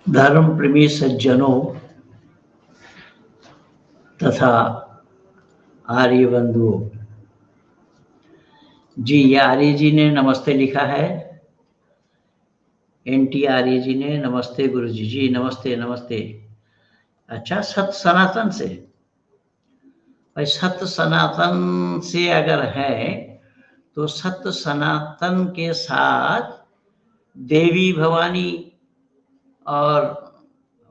धर्म प्रेमी सज्जनों तथा आर्य बंधुओं, जी ये आर्य जी ने नमस्ते लिखा है। NT आर्य जी ने नमस्ते गुरु जी। जी नमस्ते नमस्ते। अच्छा, सत सनातन से भाई, सत सनातन से अगर है तो सत सनातन के साथ देवी भवानी और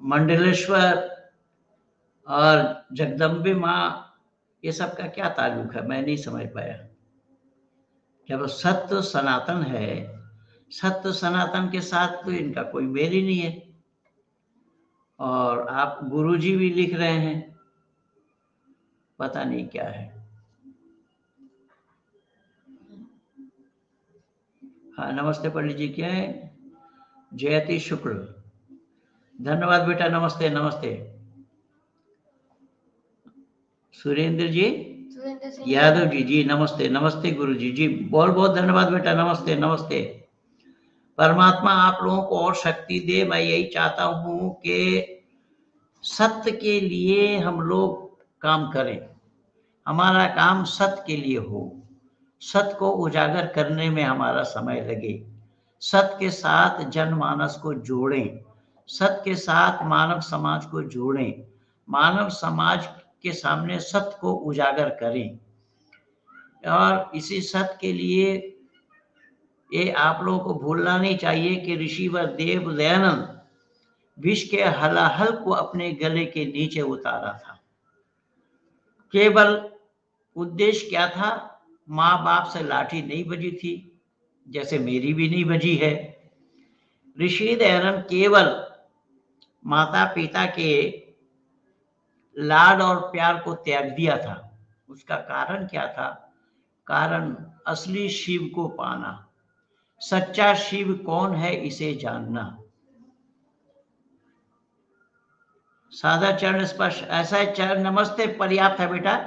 मंडलेश्वर और जगदम्बे माँ, ये सब का क्या ताल्लुक है? मैं नहीं समझ पाया। जब सत्य सनातन है, सत्य सनातन के साथ तो इनका कोई मेल ही नहीं है। और आप गुरुजी भी लिख रहे हैं, पता नहीं क्या है। हाँ नमस्ते पंडित जी, क्या है? जयति शुक्ल, धन्यवाद बेटा, नमस्ते नमस्ते। सुरेंद्र जी यादव जी, जी नमस्ते नमस्ते गुरु जी। जी बहुत बहुत धन्यवाद बेटा, नमस्ते नमस्ते। परमात्मा आप लोगों को और शक्ति दे। मैं यही चाहता हूं कि सत्य के लिए हम लोग काम करें, हमारा काम सत्य के लिए हो, सत्य को उजागर करने में हमारा समय लगे, सत्य के साथ जनमानस को जोड़ें, सत्य के साथ मानव समाज को जोड़ें, मानव समाज के सामने सत्य को उजागर करें। और इसी सत्य के लिए ये आप लोगों को भूलना नहीं चाहिए कि ऋषिवर देव दयानंद विष के हलाहल को अपने गले के नीचे उतारा था। केवल उद्देश्य क्या था? माँ बाप से लाठी नहीं बजी थी, जैसे मेरी भी नहीं बजी है। ऋषि दयानंद केवल माता पिता के लाड और प्यार को त्याग दिया था। उसका कारण क्या था? कारण असली शिव को पाना, सच्चा शिव कौन है इसे जानना। सादा चरण स्पर्श, ऐसा चरण नमस्ते पर्याप्त है बेटा।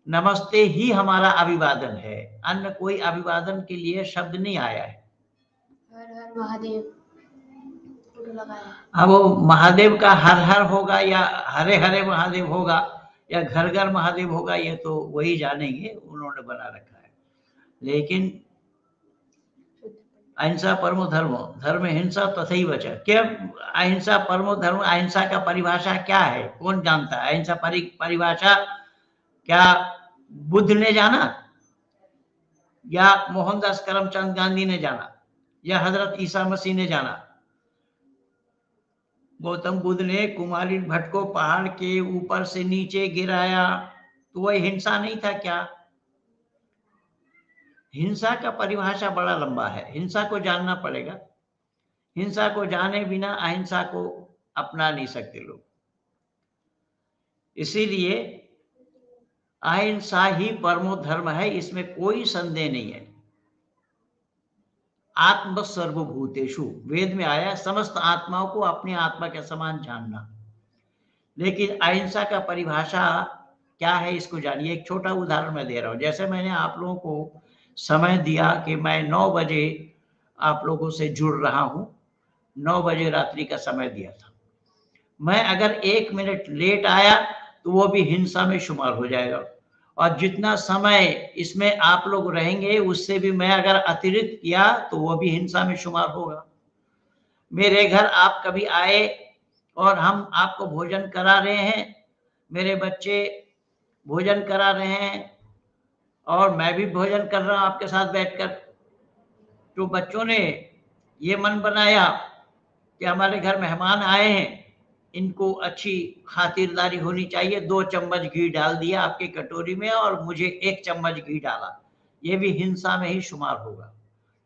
नमस्ते ही हमारा अभिवादन है, अन्य कोई अभिवादन के लिए शब्द नहीं आया है। हर हर महादेव लगाया। अब वो महादेव का हर हर होगा या हरे हरे महादेव होगा या घर घर महादेव होगा, ये तो वही जानेंगे, उन्होंने बना रखा है। लेकिन अहिंसा परमो धर्मो, धर्म हिंसा तथैव च। क्या अहिंसा परमो धर्म, अहिंसा का परिभाषा क्या है? कौन जानता है अहिंसा परिभाषा? क्या बुद्ध ने जाना, या मोहनदास करमचंद गांधी ने जाना, या हजरत ईसा मसीह ने जाना? गौतम बुद्ध ने कुमारी भट्ट को पहाड़ के ऊपर से नीचे गिराया, तो वह हिंसा नहीं था क्या? हिंसा का परिभाषा बड़ा लंबा है, हिंसा को जानना पड़ेगा। हिंसा को जाने बिना अहिंसा को अपना नहीं सकते लोग। इसीलिए अहिंसा ही परमो धर्म है, इसमें कोई संदेह नहीं है। आत्म सर्वभूतेषु, वेद में आया समस्त आत्माओं को अपनी आत्मा के समान जानना। लेकिन अहिंसा का परिभाषा क्या है, इसको जानिए। एक छोटा उदाहरण मैं दे रहा हूं। जैसे मैंने आप लोगों को समय दिया कि मैं 9 बजे आप लोगों से जुड़ रहा हूं, 9 बजे रात्रि का समय दिया था। मैं अगर 1 मिनट लेट आया तो वो भी हिंसा में शुमार हो जाएगा, और जितना समय इसमें आप लोग रहेंगे उससे भी मैं अगर अतिरिक्त किया तो वो भी हिंसा में शुमार होगा। मेरे घर आप कभी आए और हम आपको भोजन करा रहे हैं, मेरे बच्चे भोजन करा रहे हैं और मैं भी भोजन कर रहा हूं आपके साथ बैठकर, तो बच्चों ने ये मन बनाया कि हमारे घर मेहमान आए हैं, इनको अच्छी खातिरदारी होनी चाहिए। 2 चम्मच घी डाल दिया आपकी कटोरी में और मुझे 1 चम्मच घी डाला, ये भी हिंसा में ही शुमार होगा।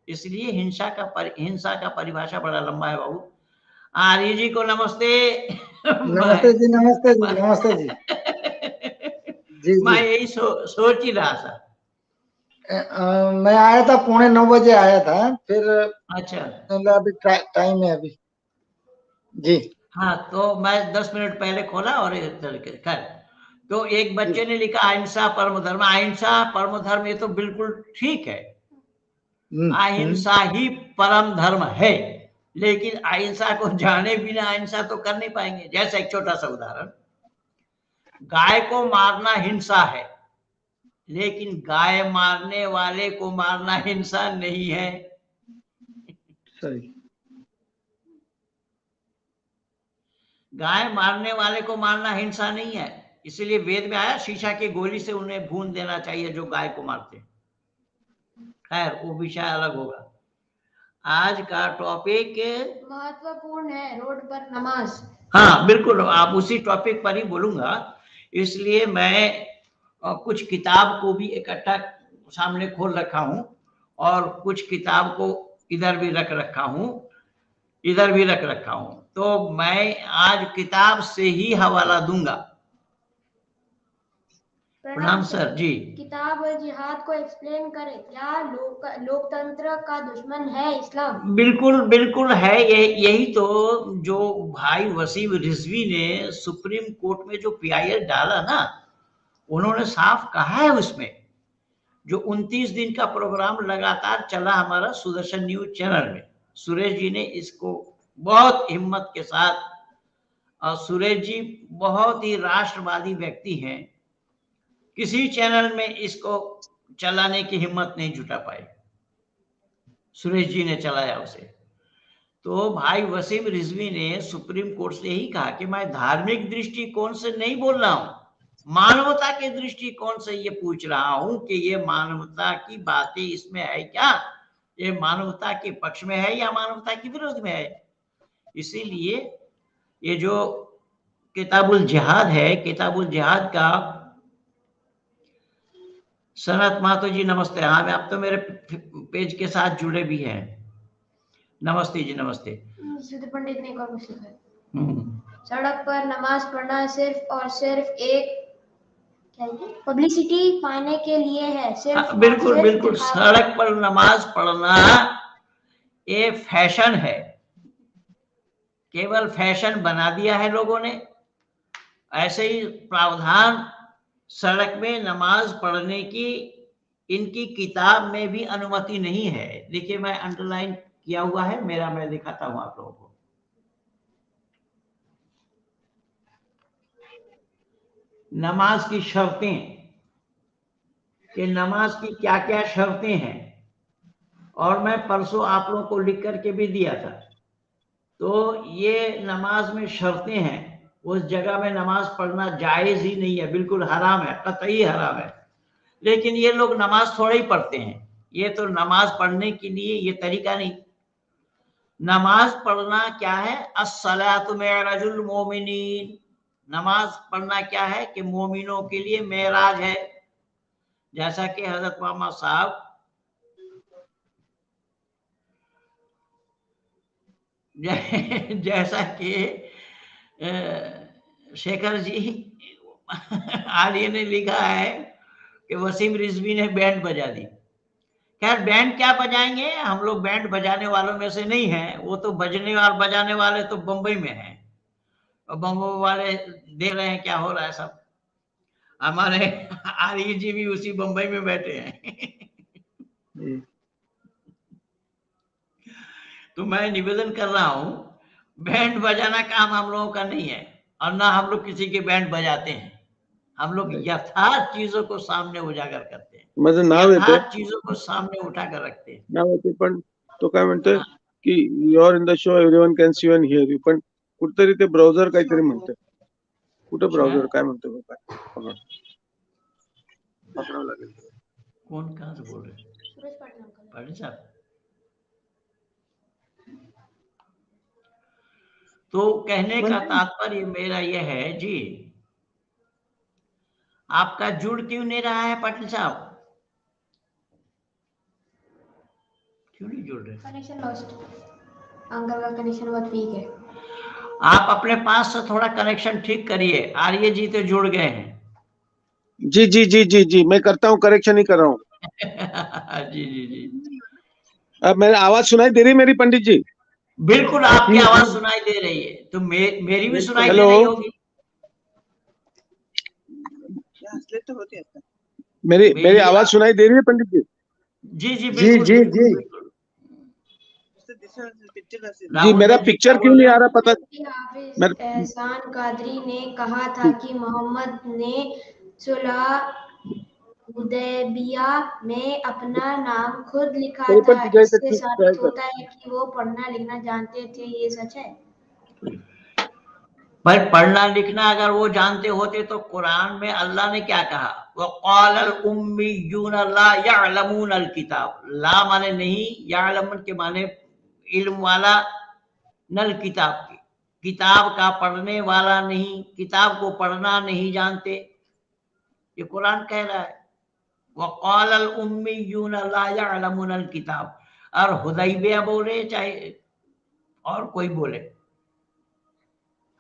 इसलिए हिंसा का परिभाषा बड़ा लंबा है बाबू। आर्य जी को नमस्ते। नमस्ते जी, नमस्ते जी, नमस्ते जी। जी मैं जी, यही सोच ही रहा था। मैं आया था 9:15 बजे आया था, फिर अच्छा अभी टाइम है अभी। जी हाँ, तो मैं 10 मिनट पहले खोला और खैर, तो एक बच्चे ने लिखा अहिंसा परम धर्म। अहिंसा परम धर्म ये तो बिल्कुल ठीक है, अहिंसा ही परम धर्म है, लेकिन अहिंसा को जाने बिना अहिंसा तो कर नहीं पाएंगे। जैसे एक छोटा सा उदाहरण, गाय को मारना हिंसा है, लेकिन गाय मारने वाले को मारना हिंसा नहीं है। सही। गाय मारने वाले को मारना हिंसा नहीं है, इसलिए वेद में आया शीशा की गोली से उन्हें भून देना चाहिए जो गाय को मारते हैं। खैर वो विषय अलग होगा। आज का टॉपिक महत्वपूर्ण है, रोड पर नमाज। हाँ बिल्कुल, आप उसी टॉपिक पर ही बोलूंगा, इसलिए मैं कुछ किताब को भी इकट्ठा सामने खोल रखा हूं और कुछ किताब को इधर भी रख रखा हूं, इधर भी रख रखा हूं। तो मैं आज किताब से ही हवाला दूंगा। प्रणाम सर जी। किताब जिहाद को एक्सप्लेन करें, क्या लोकतंत्र का दुश्मन है इस्लाम? बिल्कुल बिल्कुल है, यही तो जो भाई वसीम रिजवी ने सुप्रीम कोर्ट में जो पीआईएल डाला ना, उन्होंने साफ कहा है उसमें, जो 29 दिन का प्रोग्राम लगातार चला हमारा सुदर्शन न्यूज चैनल में, सुरेश जी ने इसको बहुत हिम्मत के साथ, और सुरेश जी बहुत ही राष्ट्रवादी व्यक्ति हैं, किसी चैनल में इसको चलाने की हिम्मत नहीं जुटा पाए, सुरेश जी ने चलाया उसे। तो भाई वसीम रिजवी ने सुप्रीम कोर्ट से यही कहा कि मैं धार्मिक दृष्टिकोण से नहीं बोल रहा हूं, मानवता के दृष्टिकोण से ये पूछ रहा हूं कि ये मानवता की बातें इसमें है क्या, ये मानवता के पक्ष में है या मानवता के विरोध में है। इसीलिए ये जो किताबुल जिहाद है, किताबुल जिहाद का सनत मातो जी नमस्ते। हाँ आप तो मेरे पेज के साथ जुड़े भी हैं, नमस्ते जी नमस्ते। सुधीर पंडित ने एक और कुछ लिखा है, सड़क पर नमाज पढ़ना सिर्फ और सिर्फ एक पब्लिसिटी पाने के लिए है, सिर्फ बिल्कुल बिल्कुल, सड़क पर नमाज पढ़ना ये फैशन है, केवल फैशन बना दिया है लोगों ने। ऐसे ही प्रावधान सड़क में नमाज पढ़ने की इनकी किताब में भी अनुमति नहीं है। देखिए मैं अंडरलाइन किया हुआ है मेरा, मैं दिखाता हूं आप लोगों को। नमाज की शर्तें, कि नमाज की क्या क्या शर्तें हैं, और मैं परसों आप लोगों को लिख करके भी दिया था। तो ये नमाज में शर्तें हैं, उस जगह में नमाज पढ़ना जायज ही नहीं है, बिल्कुल हराम है, कतई हराम है। लेकिन ये लोग नमाज थोड़े ही पढ़ते हैं, ये तो नमाज पढ़ने के लिए ये तरीका नहीं। नमाज पढ़ना क्या है, अस्सलातु मिअराजुल मोमिनीन, नमाज पढ़ना क्या है कि मोमिनों के लिए मेराज है। जैसा कि हजरत मोहम्मद साहब जैसा कि शेखर जी आर्य ने लिखा है कि वसीम रिजवी ने बैंड बजा दी। खैर बैंड क्या बजाएंगे, हम लोग बैंड बजाने वालों में से नहीं हैं, वो तो बजने और बजाने वाले तो बंबई में हैं, और बंबई वाले देख रहे हैं क्या हो रहा है सब। हमारे आर्य जी भी उसी बंबई में बैठे हैं। तो मैं निवेदन कर रहा हूं, बैंड बजाना काम हम लोगों का नहीं है, और ना हम लोग किसी के बैंड बजाते हैं। हम लोग यथार्थ चीजों को सामने उजागर करते हैं, यथार्थ चीजों को सामने उठा कर रखते हैं। पण तो काय म्हणतोय की you are in the show, everyone can see and hear you, पण कुठेतरी ते ब्राउझर काहीतरी म्हणतोय, कुठे ब्राउझर काय म्हणतोय काय पकडावं लागेल। कौन कहां से बोल रहे हैं? पाटिल साहब। तो कहने का तात्पर्य मेरा यह है जी, आपका जुड़ क्यों नहीं रहा है पाटिल साहब, क्यों नहीं जुड़ रहे? कनेक्शन लॉस्ट, अंकल का कनेक्शन बहुत वीक है। आप अपने पास से थोड़ा कनेक्शन ठीक करिए। आर्य जी तो जुड़ गए हैं। जी जी जी जी जी मैं करता हूँ, करेक्शन ही कर रहा हूँ। जी जी जी। अब मेरी आवाज सुनाई दे रही मेरी पंडित जी? बिल्कुल आपकी आवाज सुनाई दे रही है, तो मेरी भी सुनाई दे रही होगी। ट्रांसलेट तो होते हैं। मेरी आवाज सुनाई दे रही है पंडित जी? जी जी बिल्कुल जी बिल्कुल, जी बिल्कुल। जी राहुल मेरा जी पिक्चर क्या क्यों बोल नहीं रहे आ हैं? रहा पता? हाफिज मैं एहसान कादरी ने कहा था कि मोहम्मद ने सुलह हुदैबिया में अपना नाम खुद लिखा मेरे पर था। जय इससे तक साबित ट्राई कर। होता है कि वो पढ़ना लिखना जानते थे। ये सच है? भाई पढ़ना लिखना अगर वो जानते होते तो कुरान में अल्लाह ने क्या कहा? वक़ालल उम्मियून ला यअलमूनल किताब। ला माने नहीं, यअलमून के माने इल्म वाला, नल किताब की, किताब का पढ़ने वाला नहीं, किताब को पढ़ना नहीं जानते, ये कुरान कह रहा है। वक़ालल उम्मियून ला यअलमूनल किताब। और हुदैबिया बोले चाहे और कोई बोले।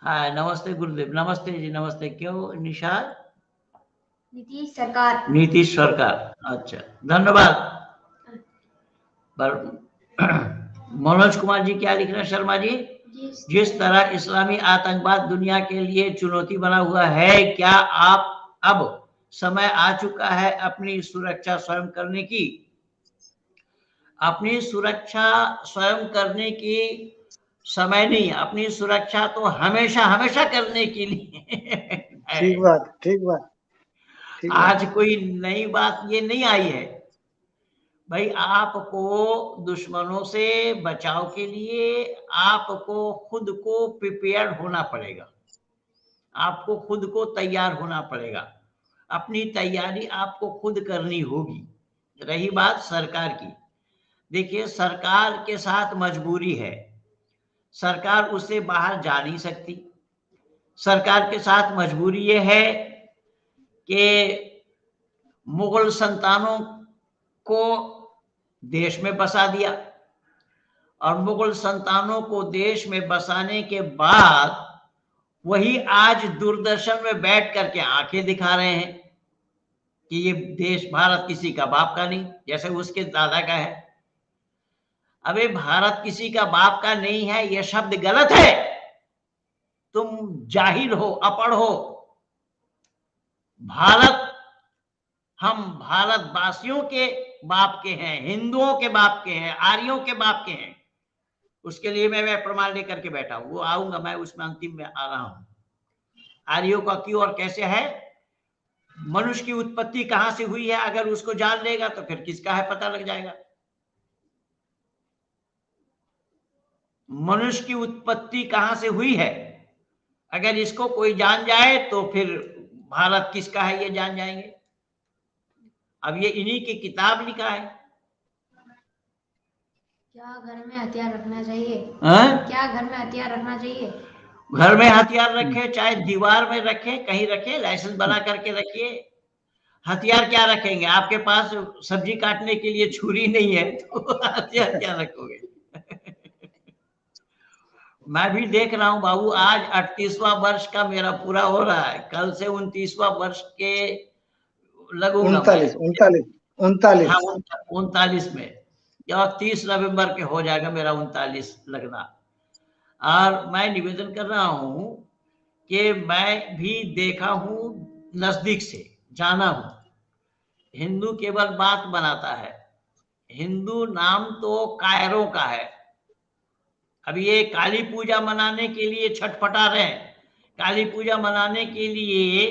हाँ नमस्ते गुरुदेव, नमस्ते जी, नमस्ते। क्यों निशाद? नीतीश सरकार। नीतीश सरकार, अच्छा धन्यवाद। पर मनोज कुमार जी क्या लिख रहे हैं शर्मा जी? जिस तरह इस्लामी आतंकवाद दुनिया के लिए चुनौती बना हुआ है, क्या आप अब समय आ चुका है अपनी सुरक्षा स्वयं करने की? अपनी सुरक्षा स्वयं करने की समय नहीं, अपनी सुरक्षा तो हमेशा हमेशा करने के लिए है। ठीक बात ठीक बात ठीक बात। आज कोई नई बात ये नहीं आई है भाई। आपको दुश्मनों से बचाव के लिए आपको खुद को प्रिपेयर्ड होना पड़ेगा, आपको खुद को तैयार होना पड़ेगा। अपनी तैयारी आपको खुद करनी होगी। रही बात सरकार की, देखिए सरकार के साथ मजबूरी है, सरकार उससे बाहर जा नहीं सकती। सरकार के साथ मजबूरी ये है कि मुगल संतानों को देश में बसा दिया, और मुगल संतानों को देश में बसाने के बाद वही आज दूरदर्शन में बैठ करके आंखें दिखा रहे हैं कि ये देश भारत किसी का बाप का नहीं, जैसे उसके दादा का है। अबे भारत किसी का बाप का नहीं है, यह शब्द गलत है। तुम जाहिल हो, अपढ़ हो। भारत हम भारतवासियों के बाप के हैं, हिंदुओं के बाप के हैं, आर्यों के बाप के हैं। उसके लिए मैं प्रमाण लेकर के बैठा हूं, वो आऊंगा मैं उसमें, अंतिम में आ रहा हूं। आर्यों का क्यों और कैसे है, मनुष्य की उत्पत्ति कहां से हुई है, अगर उसको जान लेगा तो फिर किसका है पता लग जाएगा। मनुष्य की उत्पत्ति कहां से हुई है, अगर इसको कोई जान जाए तो फिर भारत किसका है ये जान जाएंगे। अब ये इन्हीं की किताब लिखा है। क्या घर में हथियार रखना चाहिए? क्या घर में हथियार रखना चाहिए? घर में हथियार रखे, चाहे दीवार में रखे, कहीं रखे, लाइसेंस बना करके रखिए। हथियार क्या रखेंगे? आपके पास सब्जी काटने के लिए छुरी नहीं है तो हथियार क्या रखोगे? मैं भी देख रहा हूं बाबू, आज 38वां वर्ष का मेरा पूरा हो रहा है, कल से 29वां वर्ष के लगूंगा मैं। 39 हाँ 39 में, या 30 नवंबर के हो जाएगा मेरा 39 लगना। और मैं निवेदन कर रहा हूं कि मैं भी देखा हूं, नजदीक से जाना हूं। हिंदू केवल बात बनाता है, हिंदू नाम तो कायरों का है। अब ये काली पूजा मनाने के लिए छटपटा रहे हैं, काली पूजा मनाने के लिए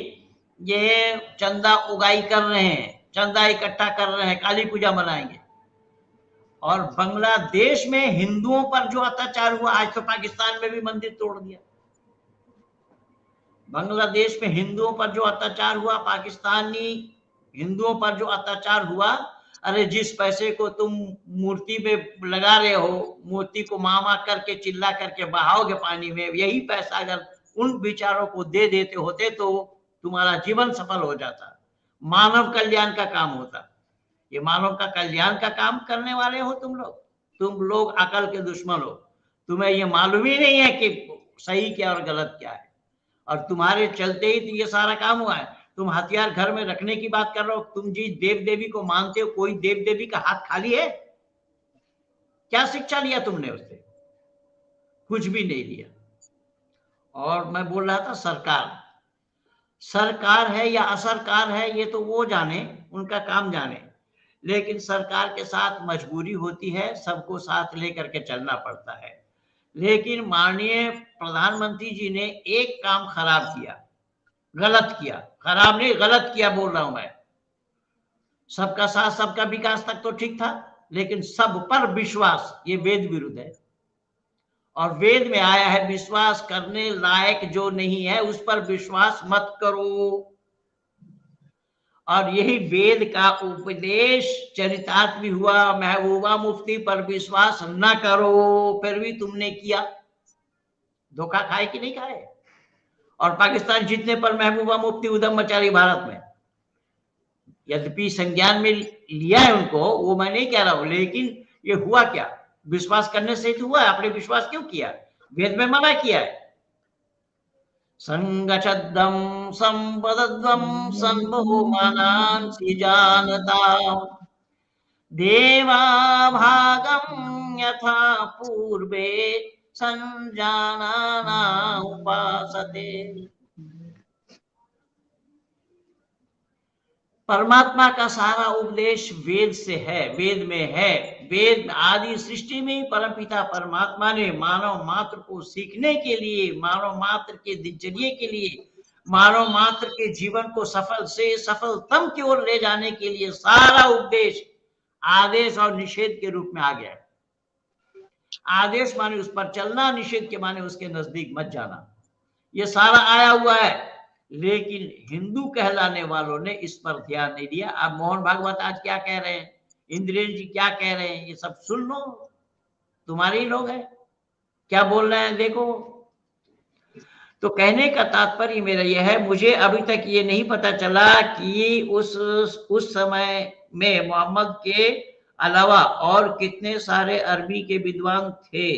ये चंदा उगाई कर रहे हैं, चंदा इकट्ठा कर रहे हैं, काली पूजा मनाएंगे। और बांग्लादेश में हिंदुओं पर जो अत्याचार हुआ, आज तो पाकिस्तान में भी मंदिर तोड़ दिया। बांग्लादेश में हिंदुओं पर जो अत्याचार हुआ, पाकिस्तानी हिंदुओं पर जो अत्याचार हुआ, अरे जिस पैसे को तुम मूर्ति में लगा रहे हो, मूर्ति को मामा करके चिल्ला करके बहाओगे पानी में, यही पैसा अगर उन बेचारों को दे देते होते तो तुम्हारा जीवन सफल हो जाता, मानव कल्याण का काम होता। ये मानव का कल्याण का काम करने वाले हो तुम लोग अकल के दुश्मन हो। तुम्हें ये मालूम ही नहीं है कि सही क्या और गलत क्या है, और तुम्हारे चलते ही तो ये सारा काम हुआ है। तुम हथियार घर में रखने की बात कर रहे हो, तुम जिस देव देवी को मानते हो, कोई देव देवी का हाथ खाली है? क्या शिक्षा लिया तुमने उससे? कुछ भी नहीं लिया। और मैं बोल रहा था सरकार सरकार है या असरकार है ये तो वो जाने, उनका काम जाने, लेकिन सरकार के साथ मजबूरी होती है, सबको साथ लेकर के चलना पड़ता है। लेकिन माननीय प्रधानमंत्री जी ने एक काम खराब किया, गलत किया, खराब नहीं गलत किया बोल रहा हूं मैं। सबका साथ सबका विकास तक तो ठीक था, लेकिन सब पर विश्वास ये वेद विरुद्ध है। और वेद में आया है विश्वास करने लायक जो नहीं है उस पर विश्वास मत करो। और यही वेद का उपदेश चरितार्थ भी हुआ, महबूबा मुफ्ती पर विश्वास न करो, फिर भी तुमने किया। धोखा खाए कि नहीं खाए? और पाकिस्तान जीतने पर महबूबा मुफ्ती उधम मचा रही भारत में। यद्यपि संज्ञान में लिया है उनको, वो मैं नहीं कह रहा हूं, लेकिन ये हुआ क्या? विश्वास करने से तो हुआ है। आपने विश्वास क्यों किया? वेद में मना किया है। संगच्छद्दं संपदद्वं संबहुमानांसि जानता देवा भागं यथा पूर्वे संजानाना उपासते। परमात्मा का सारा उपदेश वेद से है, वेद में है। वेद आदि सृष्टि में परमपिता परमात्मा ने मानव मात्र को सीखने के लिए, मानव मात्र के दिनचर्या के लिए, मानव मात्र के जीवन को सफल से सफलतम की ओर ले जाने के लिए सारा उपदेश आदेश और निषेध के रूप में आ गया। आदेश माने उस पर चलना, निषेध के माने उसके नजदीक मत जाना। ये सारा आया हुआ है, लेकिन हिंदू कहलाने वालों ने इस पर ध्यान नहीं दिया। अब मोहन भागवत आज क्या कह रहे हैं, इंद्रेश जी क्या कह रहे हैं, ये सब सुन लो, तुम्हारे ही लोग हैं, क्या बोल रहे हैं देखो। तो कहने का तात्पर्य मेरा यह है, मुझे अभी तक ये नहीं पता चला कि उस समय में मोहम्मद के अलावा और कितने सारे अरबी के विद्वान थे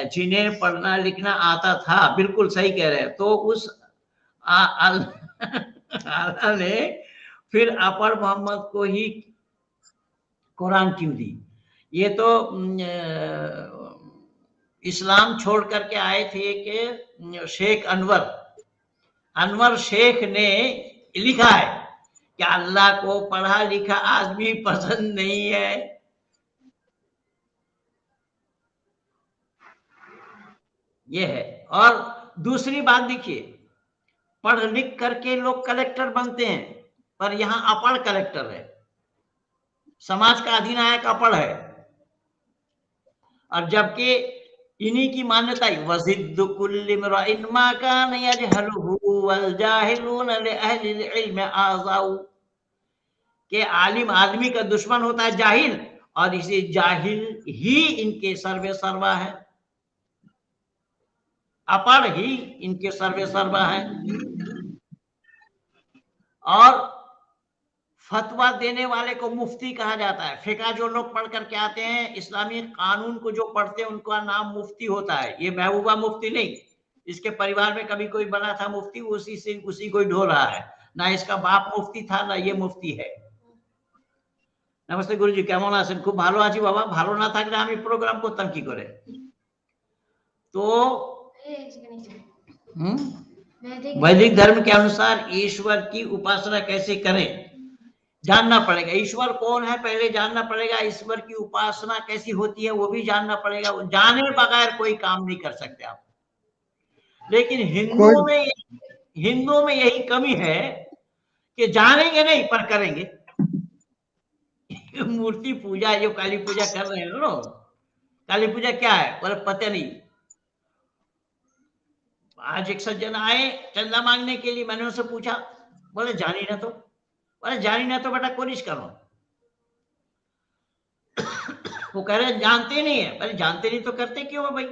जिन्हें पढ़ना लिखना आता था। बिल्कुल सही कह रहे हैं। तो उस अल्लाह ने फिर अपर मोहम्मद को ही कुरान क्यों दी? ये तो इस्लाम छोड़ करके आए थे कि शेख अनवर शेख ने लिखा है कि अल्लाह को पढ़ा लिखा आदमी पसंद नहीं है। ये है। और दूसरी बात देखिए, पढ़ लिख करके लोग कलेक्टर बनते हैं, पर यहां अपढ़ कलेक्टर है। समाज का अधिनायक अपढ़ है। और जबकि इन्हीं की मान्यता वज़िद्दु कुल्लि इम्राइन मा कान यजहलुहु वल जाहिलून लिअहलिल इल्म आज़ाउ, के आलिम आदमी का दुश्मन होता है जाहिल, और इसे जाहिल ही इनके सर्वे सर्वा है, अपढ़ ही इनके सर्वे सर्वा है। और फतवा देने वाले को मुफ्ती कहा जाता है। फिका जो लोग पढ़ करके आते हैं, इस्लामी कानून को जो पढ़ते हैं, उनका नाम मुफ्ती होता है। ये महबूबा मुफ्ती नहीं, इसके परिवार में कभी कोई बना था मुफ्ती, उसी को ही ढो रहा है। ना इसका बाप मुफ्ती था, ना ये मुफ्ती है। नमस्ते गुरुजी, केमन आছেন? खूब भालो आছি बाबा। भालो ना থাকলে আমি प्रोग्राम করতাম কি করে? तो वैदिक धर्म के अनुसार ईश्वर की उपासना कैसे करें, जानना पड़ेगा। ईश्वर कौन है पहले जानना पड़ेगा, ईश्वर की उपासना कैसी होती है वो भी जानना पड़ेगा। जाने बगैर कोई काम नहीं कर सकते आप। लेकिन हिंदुओं में यही कमी है कि जानेंगे नहीं पर करेंगे। मूर्ति पूजा, जो काली पूजा कर रहे हैं लोग, काली पूजा क्या है बोले पता नहीं। आज एक सज्जन आए चंदा मांगने के लिए, मैंने उनसे पूछा, बोले जानी ना तो, बोले जानी ना तो बेटा कोशिश करो। वो कह रहे जानते नहीं है। बोले जानते नहीं तो करते क्यों है भाई?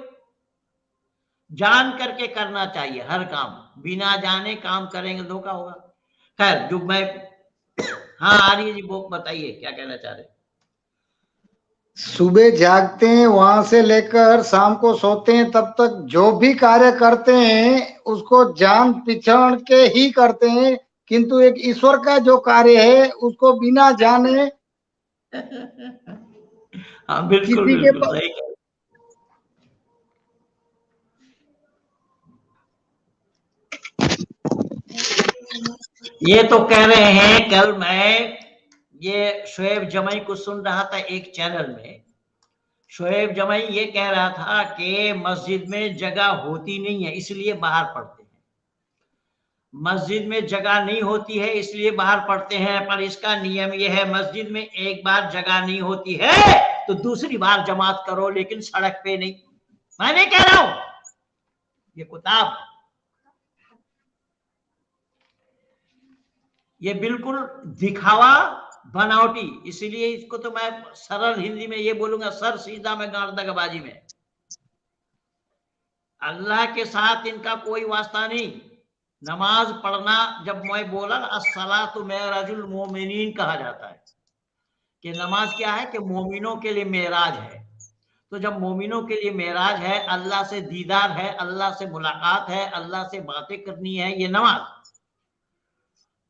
जान करके करना चाहिए हर काम, बिना जाने काम करेंगे धोखा होगा। खैर, जो मैं हाँ आ रही है जी, वो बताइए क्या कहना चाह रहे। सुबह जागते हैं वहां से लेकर शाम को सोते हैं, तब तक जो भी कार्य करते हैं उसको जान पहचान के ही करते हैं, किंतु एक ईश्वर का जो कार्य है उसको बिना जाने हाँ बिल्कुल किसी के बिल्कुल सही कह। ये तो कह रहे हैं, कल मैं ये शोएब जमाई को सुन रहा था एक चैनल में। शोएब जमाई ये कह रहा था कि मस्जिद में जगह होती नहीं है इसलिए बाहर पढ़ते हैं, मस्जिद में जगह नहीं होती है इसलिए बाहर पढ़ते हैं। पर इसका नियम यह है, मस्जिद में एक बार जगह नहीं होती है तो दूसरी बार जमात करो, लेकिन सड़क पे नहीं। मैं नहीं कह रहा हूं, ये किताब, ये बिल्कुल दिखावा बनावटी, इसीलिए इसको तो मैं सरल हिंदी में ये बोलूंगा, सर सीधा में गाड़ दगाबाजी में। अल्लाह के साथ इनका कोई वास्ता नहीं। नमाज पढ़ना, जब मैं बोला अस्सलातु मेराजुल मोमिनीन कहा जाता है कि नमाज क्या है कि मोमिनों के लिए मेराज है। तो जब मोमिनों के लिए मेराज है, अल्लाह से दीदार है, अल्लाह से मुलाकात है, अल्लाह से बातें करनी है, ये नमाज।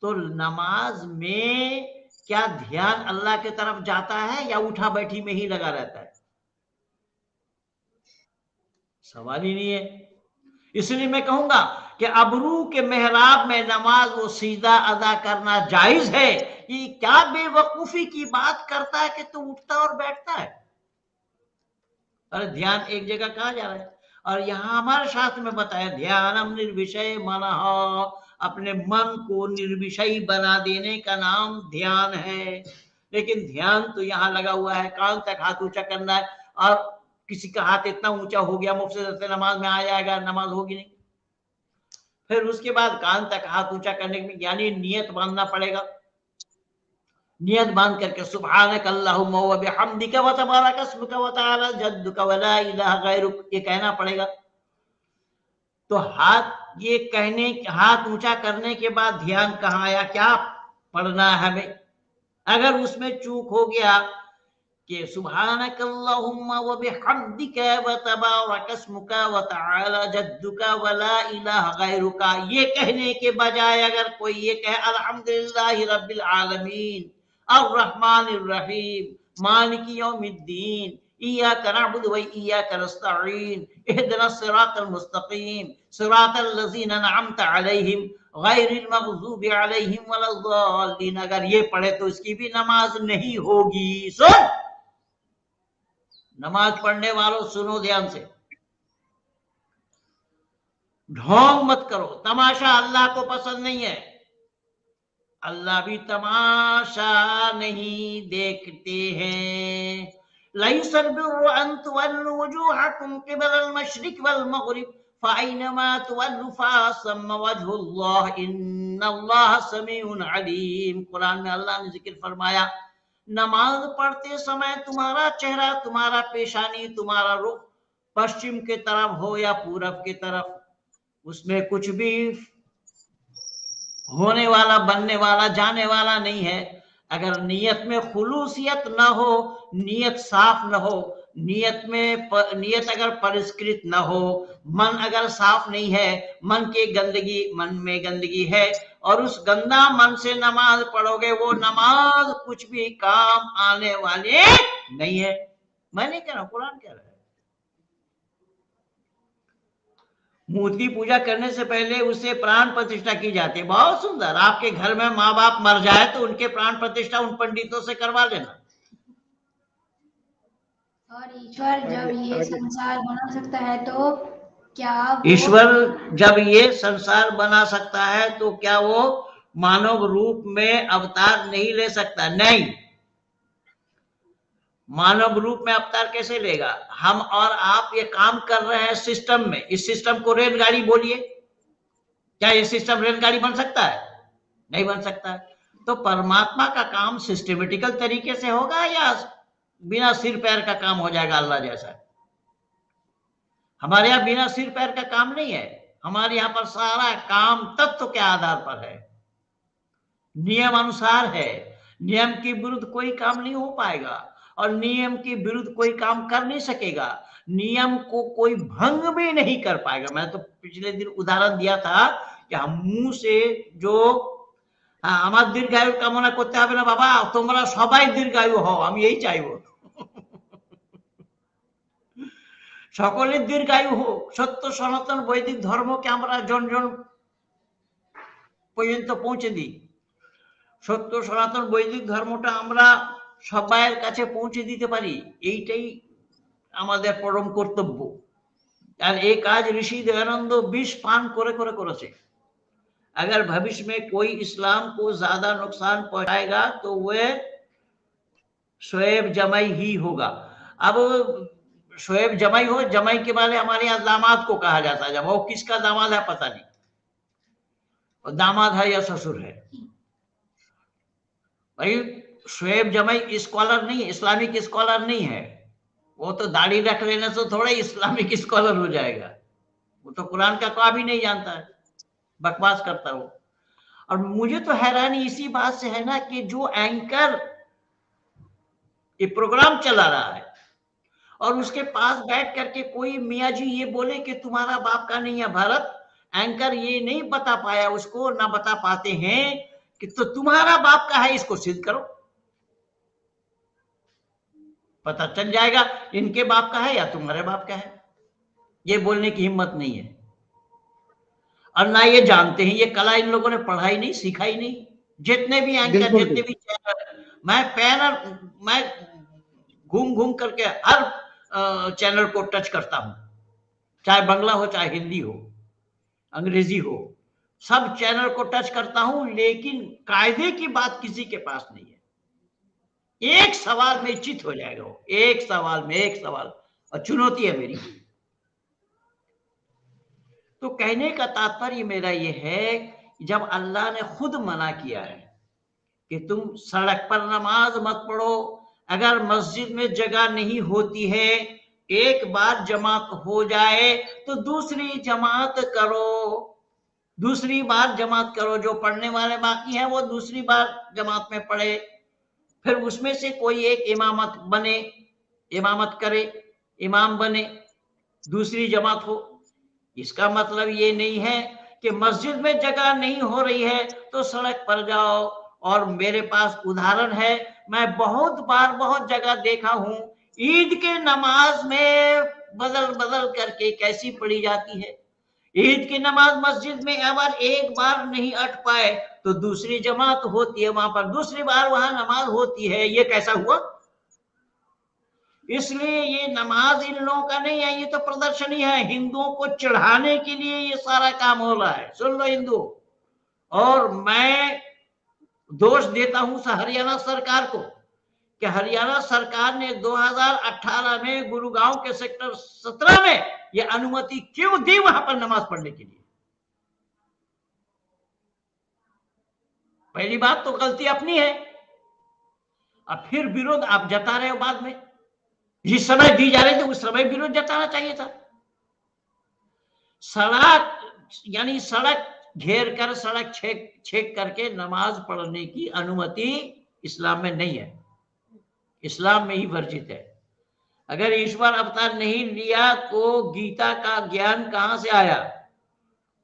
तो नमाज में क्या ध्यान अल्लाह की तरफ जाता है या उठा बैठी में ही लगा रहता है? सवाल ही नहीं है। इसलिए मैं कहूंगा कि अबरू के मेहराब में नमाज वो सीधा अदा करना जायज है। ये क्या बेवकूफी की बात करता है कि तू उठता और बैठता है? अरे ध्यान एक जगह कहा जा रहा है, और यहाँ हमारे शास्त्र में बताया ध्यानम निर्विषय मनः, अपने मन को निर्विषयी बना देने का नाम ध्यान है। लेकिन ध्यान तो यहाँ लगा हुआ है, कान तक हाथ ऊंचा करना है, और किसी का हाथ इतना ऊंचा हो गया मुख से नमाज में आ जाएगा, नमाज होगी नहीं। फिर उसके बाद कान तक हाथ ऊंचा करने में यानी नियत बांधना पड़ेगा। नियत बांध करके सुब्हानक अल्लाहुम्मा व बिहम्दिका व तबारक अस्मुका व तआला जद्दुका व ला इलाहा गैरुक, ये कहना पड़ेगा। तो हाथ ये कहने, हाथ ऊंचा करने के बाद ध्यान कहाँ आया, क्या पढ़ना है हमें? अगर उसमें चूक हो गया कि सुब्हानक अल्लाहुम्मा व बिहम्दिका व तबारक अस्मुका व तआला जद्दुका व ला इलाहा गैरुका, ये कहने के बजाय अगर कोई ये कहे अल्हम्दुलिल्लाहि रब्बिल आलमीन अर्रहमानिर रहीम मालिकी यौमिद्दीन इय्याका नअबुदु व इय्याका नस्तईन इहदिनस सिरातल मुस्तकीम सिरातल लज़ीना अनअमता अलैहिम गैरिल मग़ज़ूबि अलैहिम वलद्दाल्लीन, अगर ये पढ़े तो इसकी भी नमाज नहीं होगी। सुन, नमाज पढ़ने वालों सुनो ध्यान से, ढोंग मत करो। तमाशा अल्लाह को पसंद नहीं है, अल्लाह भी तमाशा नहीं देखते हैं। लैसल बिर्रु अन तुवल्लु वजूहकुम क़िबलल मशरिक़ वल मग़रिब फ़अयनमा तुवल्लु फ़सम्मा वजहुल्लाह इन्नल्लाह समीउन अलीम। कुरान में अल्लाह ने जिक्र फरमाया, नमाज पढ़ते समय तुम्हारा चेहरा, तुम्हारा पेशानी, तुम्हारा रुख पश्चिम के तरफ हो या पूरब के तरफ, उसमें कुछ भी होने वाला, बनने वाला, जाने वाला नहीं है। अगर नियत में खुलूसियत न हो, नियत साफ न हो, नियत अगर परिष्कृत न हो, मन अगर साफ नहीं है, मन में गंदगी है, और उस गंदा मन से नमाज पढ़ोगे, वो नमाज कुछ भी काम आने वाली नहीं है। मैं नहीं कह रहा, कुरान कह रहा है। मूर्ति पूजा करने से पहले उसे प्राण प्रतिष्ठा की जाती है। बहुत सुंदर, आपके घर में माँ बाप मर जाए तो उनके प्राण प्रतिष्ठा उन पंडितों से करवा लेना। और ईश्वर जब ये संसार बना सकता है तो क्या ईश्वर जब ये संसार बना सकता है तो क्या वो मानव रूप में अवतार नहीं ले सकता? नहीं, मानव रूप में अवतार कैसे लेगा? हम और आप ये काम कर रहे हैं सिस्टम में, इस सिस्टम को रेलगाड़ी बोलिए, क्या ये सिस्टम रेलगाड़ी बन सकता है? नहीं बन सकता है। तो परमात्मा का काम सिस्टमेटिकल तरीके से होगा या बिना सिर पैर का काम हो जाएगा अल्लाह जैसा? हमारे यहाँ बिना सिर पैर का काम नहीं है, हमारे यहाँ पर सारा काम तत्व के आधार पर है, नियम अनुसार है। नियम के विरुद्ध कोई काम नहीं हो पाएगा और नियम के विरुद्ध कोई काम कर नहीं सकेगा। नियम को कोई भंग भी नहीं कर पाएगा। मैं तो पिछले दिन उदाहरण दिया था कि हम मुंह से जो আমার দীর্ঘায়ু কামনা করতে হবে না বাবা, তোমরা সবাই দীর্ঘায়ু হও, আমি এই চাইবো। সকলের দীর্ঘায়ু হোক, সত্য সনাতন বৈদিক ধর্মকে আমরা জন জন পর্যন্ত পৌঁছে দিই। সত্য সনাতন বৈদিক ধর্মটা আমরা সবাইয়ের কাছে পৌঁছে দিতে পারি, এইটাই আমাদের পরম কর্তব্য। और एक आज ऋषि दयानंद विष पान करेছে। अगर भविष्य में कोई इस्लाम को ज्यादा नुकसान पहुंचाएगा तो वह शोएब जमाई ही होगा। अब शोएब जमाई हो, जमाई के बारे हमारे यहाँ दामाद को कहा जाता है, जब वो किसका दामाद है पता नहीं, और दामाद है या ससुर है। भाई शोएब जमाई स्कॉलर नहीं, इस्लामिक स्कॉलर नहीं है, वो तो दाढ़ी रख लेने से थोड़ा इस्लामिक स्कॉलर हो जाएगा, वो तो कुरान का कोई भी नहीं जानता है, बकवास करता हो। और मुझे तो हैरानी इसी बात से है ना कि जो एंकर ये प्रोग्राम चला रहा है और उसके पास बैठ करके कोई मियाँ जी ये बोले कि तुम्हारा बाप का नहीं है भारत, एंकर ये नहीं बता पाया उसको, ना बता पाते हैं कि तो तुम्हारा बाप का है, इसको सिद्ध करो, पता चल जाएगा इनके बाप का है या तुम्हारे बाप का है। ये बोलने की हिम्मत नहीं है और ना ये जानते हैं, ये कला इन लोगों ने पढ़ाई नहीं, सिखाई नहीं। जितने भी एंकर, जितने भी चैनल, मैं घूम घूम करके हर चैनल को टच करता हूं, चाहे बांग्ला हो, चाहे हिंदी हो, अंग्रेजी हो, सब चैनल को टच करता हूं, लेकिन कायदे की बात किसी के पास नहीं है। एक सवाल में चित हो जाएगा वो, एक सवाल में एक सवाल, और चुनौती है मेरी। तो कहने का तात्पर्य मेरा ये है, जब अल्लाह ने खुद मना किया है कि तुम सड़क पर नमाज मत पढ़ो, अगर मस्जिद में जगह नहीं होती है, एक बार जमात हो जाए तो दूसरी जमात करो, दूसरी बार जमात करो, जो पढ़ने वाले बाकी हैं वो दूसरी बार जमात में पढ़े, फिर उसमें से कोई एक इमामत करे, इमाम बने, दूसरी जमात हो। इसका मतलब ये नहीं है कि मस्जिद में जगह नहीं हो रही है तो सड़क पर जाओ। और मेरे पास उदाहरण है, मैं बहुत बार बहुत जगह देखा हूं, ईद के नमाज में बदल बदल करके कैसी पढ़ी जाती है। ईद की नमाज मस्जिद में अगर एक बार नहीं अट पाए तो दूसरी जमात होती है वहां पर, दूसरी बार वहां नमाज होती है। ये कैसा हुआ? इसलिए ये नमाज इन लोगों का नहीं है, ये तो प्रदर्शनी है, हिंदुओं को चढ़ाने के लिए ये सारा काम हो रहा है। सुन लो हिंदू, और मैं दोष देता हूं हरियाणा सरकार को कि हरियाणा सरकार ने 2018 में गुरुगांव के सेक्टर 17 में ये अनुमति क्यों दी वहां पर नमाज पढ़ने के लिए। पहली बात तो गलती अपनी है, और फिर विरोध आप जता रहे हो बाद में। जिस समय दी जा रही थी उस समय विरोध जताना चाहिए था। सड़क यानी सड़क घेर कर, सड़क छेक करके नमाज पढ़ने की अनुमति इस्लाम में नहीं है, इस्लाम में ही वर्जित है। अगर ईश्वर अवतार नहीं लिया तो गीता का ज्ञान कहां से आया?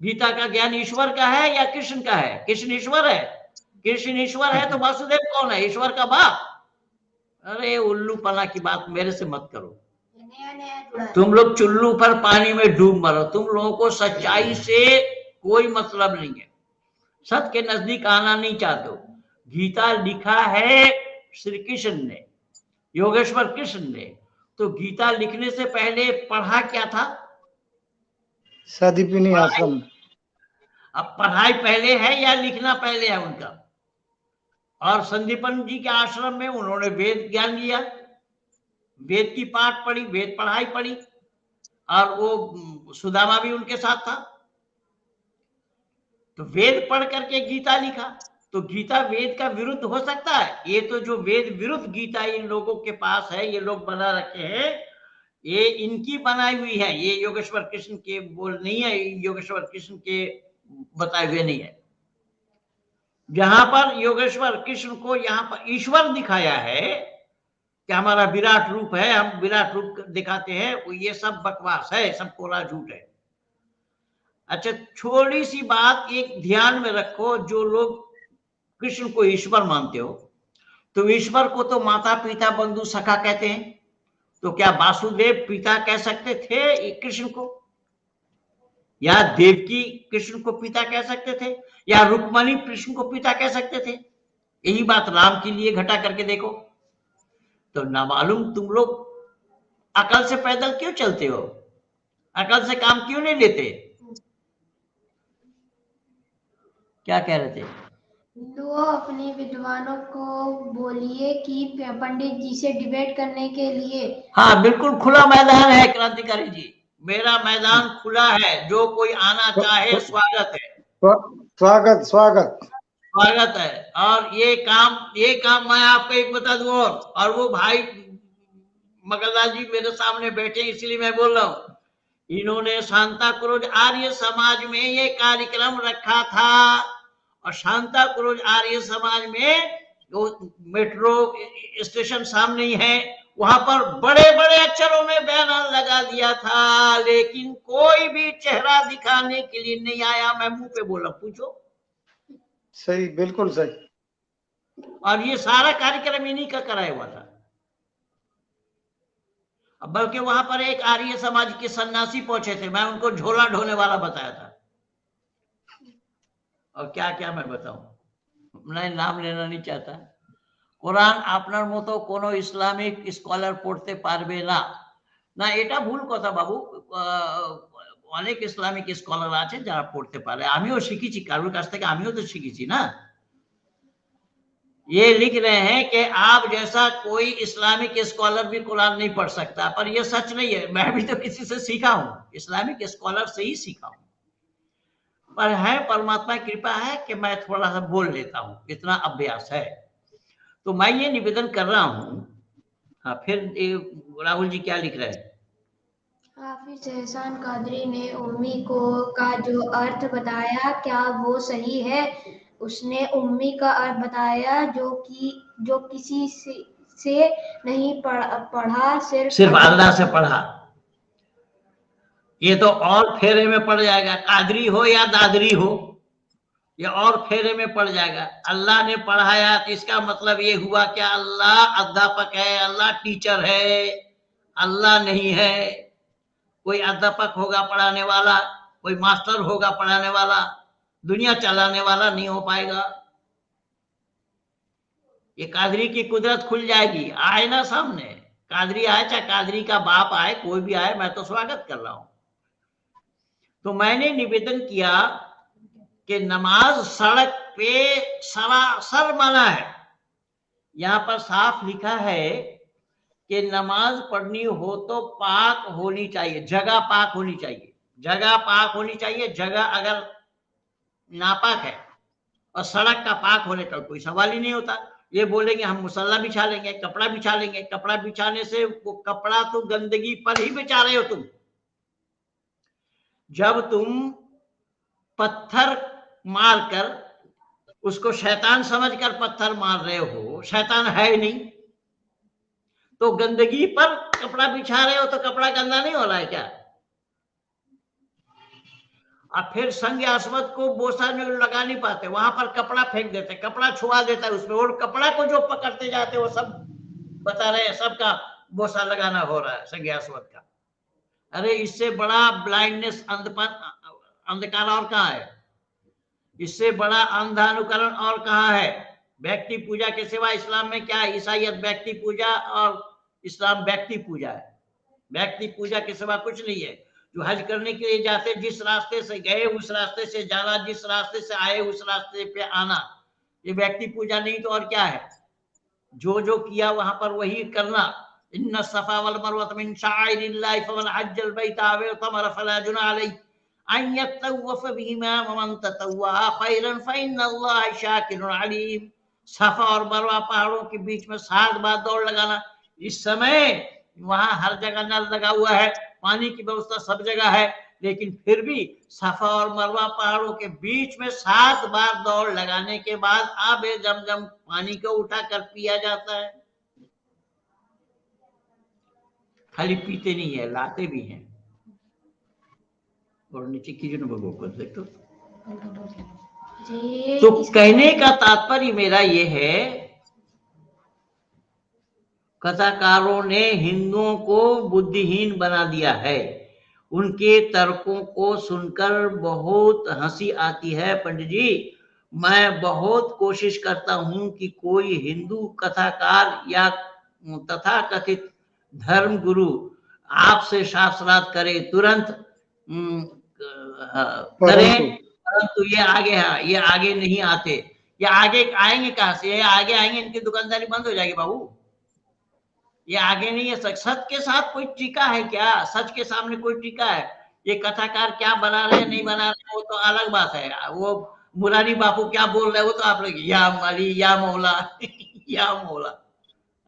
गीता का ज्ञान ईश्वर का है या कृष्ण का है? कृष्ण ईश्वर है, कृष्ण ईश्वर है तो वासुदेव कौन है? ईश्वर का बाप। अरे उल्लू पना की बात मेरे से मत करो, तुम लोग चुल्लू पर पानी में डूब मरो, तुम लोगों को सच्चाई से कोई मतलब नहीं है, सत्य के नजदीक आना नहीं चाहते हो। गीता लिखा है श्री कृष्ण ने, योगेश्वर कृष्ण ने, तो गीता लिखने से पहले पढ़ा क्या था? सदीपिनी आश्रम। अब पढ़ाई पहले है या लिखना पहले है उनका? और संदीपन जी के आश्रम में उन्होंने वेद ज्ञान लिया, वेद की पाठ पढ़ी, वेद पढ़ाई पढ़ी, और वो सुदामा भी उनके साथ था, तो वेद पढ़ करके गीता लिखा। तो गीता वेद का विरुद्ध हो सकता है? ये तो जो वेद विरुद्ध गीता इन लोगों के पास है, ये लोग बना रखे हैं, ये इनकी बनाई हुई है, ये योगेश्वर कृष्ण के बोल नहीं है, योगेश्वर कृष्ण के बताए हुए नहीं है। जहां पर योगेश्वर कृष्ण को यहाँ पर ईश्वर दिखाया है कि हमारा विराट रूप है, हम विराट रूप दिखाते हैं, ये सब बकवास है, सब कोरा झूठ है। अच्छा, छोटी सी बात एक ध्यान में रखो, जो लोग कृष्ण को ईश्वर मानते हो, तो ईश्वर को तो माता पिता बंधु सखा कहते हैं, तो क्या वासुदेव पिता कह सकते थे कृष्ण को? या देवकी कृष्ण को पिता कह सकते थे? या रुक्मणी कृष्ण को पिता कह सकते थे? यही बात राम के लिए घटा करके देखो। तो ना मालूम तुम लोग अकल से पैदल क्यों चलते हो, अकल से काम क्यों नहीं लेते? क्या कह रहे थे? तो अपने विद्वानों को बोलिए कि पंडित जी से डिबेट करने के लिए। हाँ बिल्कुल खुला मैदान है क्रांतिकारी जी, मेरा मैदान खुला है, जो कोई आना चाहे स्वागत है। स्वागत स्वागत स्वागत है। और ये काम मैं आपको एक बता दूं, और वो भाई मगरदास जी मेरे सामने बैठे इसलिए मैं बोल रहा हूं, इन्होंने सांता क्रूज आर्य समाज में ये कार्यक्रम रखा था, और सांता क्रूज आर्य समाज में जो मेट्रो स्टेशन सामने ही है, वहां पर बड़े बड़े अक्षरों में बैनर लगा दिया था, लेकिन कोई भी चेहरा दिखाने के लिए नहीं आया। मैं मुंह पे बोला, पूछो। सही, बिल्कुल सही। और ये सारा कार्यक्रम इन्हीं का कराया हुआ था। बल्कि वहां पर एक आर्य समाज के सन्यासी पहुंचे थे, मैं उनको झोला ढोने वाला बताया था। और क्या क्या मैं बताऊं, मैं नाम लेना नहीं चाहता। কোরআন আপনার মতো কোনো ইসলামিক স্কলার পড়তে পারবে না, না এটা ভুল কথা বাবু। অনেক ইসলামিক স্কলার আছে যারা পড়তে পারে, আমিও শিখেছি কারোর কাছ থেকে, আমিও তো শিখেছি না। ये लिख रहे हैं कि आप जैसा कोई इस्लामिक स्कॉलर भी कुरान नहीं पढ़ सकता, पर ये सच नहीं है। मैं भी तो किसी से सीखा हूं, इस्लामिक स्कॉलर से ही सीखा हूं, पर है परमात्मा की कृपा है कि मैं थोड़ा सा बोल लेता हूं, इतना अभ्यास है। तो मैं ये निवेदन कर रहा हूं। हाँ, फिर राहुल जी क्या लिख रहे हैं? हाफिज एहसान कादरी ने उम्मी का जो अर्थ बताया, क्या वो सही है? उसने उम्मी का अर्थ बताया जो किसी से नहीं पढ़ा, सिर्फ अल्लाह से पढ़ा। ये तो और फेरे में पड़ जाएगा, कादरी हो या दादरी हो, ये और फेरे में पड़ जाएगा। अल्लाह ने पढ़ाया तो इसका मतलब ये हुआ क्या अल्लाह अध्यापक है, अल्लाह टीचर है? अल्लाह नहीं है। कोई अध्यापक होगा पढ़ाने वाला, कोई मास्टर होगा पढ़ाने वाला, दुनिया चलाने वाला नहीं हो पाएगा। ये कादरी की कुदरत खुल जाएगी, आए ना सामने। कादरी आए, चाहे कादरी का बाप आए, कोई भी आए, मैं तो स्वागत कर रहा हूं। तो मैंने निवेदन किया कि नमाज सड़क पे सरासर मना है। यहां पर साफ लिखा है कि नमाज पढ़नी हो तो पाक होनी चाहिए, जगह पाक होनी चाहिए, जगह पाक होनी चाहिए। जगह अगर नापाक है और सड़क का पाक होने का कोई सवाल ही नहीं होता। ये बोलेंगे हम मुसल्ला बिछा लेंगे, कपड़ा बिछा लेंगे, कपड़ा बिछाने से वो कपड़ा तो गंदगी पर ही बिछा रहे हो तुम। जब तुम पत्थर मारकर उसको शैतान समझकर पत्थर मार रहे हो, शैतान है नहीं, तो गंदगी पर कपड़ा बिछा रहे हो, तो कपड़ा गंदा नहीं हो रहा है क्या? और फिर संग आसमत को बोसा में लगा नहीं पाते, वहां पर कपड़ा फेंक देते, कपड़ा छुआ देता है उसमें, और कपड़ा को जो पकड़ते जाते वो सब बता रहे हैं सबका बोसा लगाना हो रहा है संग आसमत का। अरे इससे बड़ा ब्लाइंडनेस, अंधकार और कहाँ है? इससे बड़ा अंधानुकरण और कहाँ है? व्यक्ति पूजा के सिवा इस्लाम में क्या है? ईसाईयत व्यक्ति पूजा और इस्लाम व्यक्ति पूजा है। व्यक्ति पूजा के सिवा कुछ नहीं है। जो हज करने के लिए जाते, जिस रास्ते से गए उस रास्ते से जाना, जिस रास्ते से आए उस रास्ते पे आना, ये व्यक्ति पूजा नहीं तो और क्या है? जो जो किया वहां पर वही करना। इन्ना सफा वल मरवा मिन शाइरिल्लाह फमन हज्जल बैत अव तमर फला जुनाह अलैहि अन यतवफ बिहिमा वमन ततव्वा खैरन फइन्नल्लाह शाकिरुन अलीम। सफा और मरवा पहाड़ों के बीच में 7 बार दौड़ लगाना। इस समय वहां हर जगह नल लगा हुआ है, पानी की व्यवस्था सब जगह है, लेकिन फिर भी सफा और मरवा पहाड़ों के बीच में 7 बार दौड़ लगाने के बाद आबे जमजम पानी को उठाकर पिया जाता है। खाली पीते नहीं है, लाते भी हैं। और नीचे कीजिए ना भगवान देख तो कहने का तात्पर्य मेरा ये है, कथाकारों ने हिंदुओं को बुद्धिहीन बना दिया है। उनके तर्कों को सुनकर बहुत हंसी आती है पंडित जी। मैं बहुत कोशिश करता हूं कि कोई हिंदू कथाकार या तथाकथित धर्म गुरु आपसे शास्त्रार्थ करे, तुरंत करें, परंतु ये आगे नहीं आते। ये आगे आएंगे कहां से? ये आगे आएंगे, इनकी दुकानदारी बंद हो जाएगी बाबू। ये आगे नहीं है। सच के साथ कोई टीका है क्या? सच के सामने कोई टीका है? ये कथाकार क्या बना रहे हैं नहीं बना रहे वो तो अलग बात है। वो मुरारी बापू क्या बोल रहे हैं वो तो आप लोग या माली या मौला या मौला।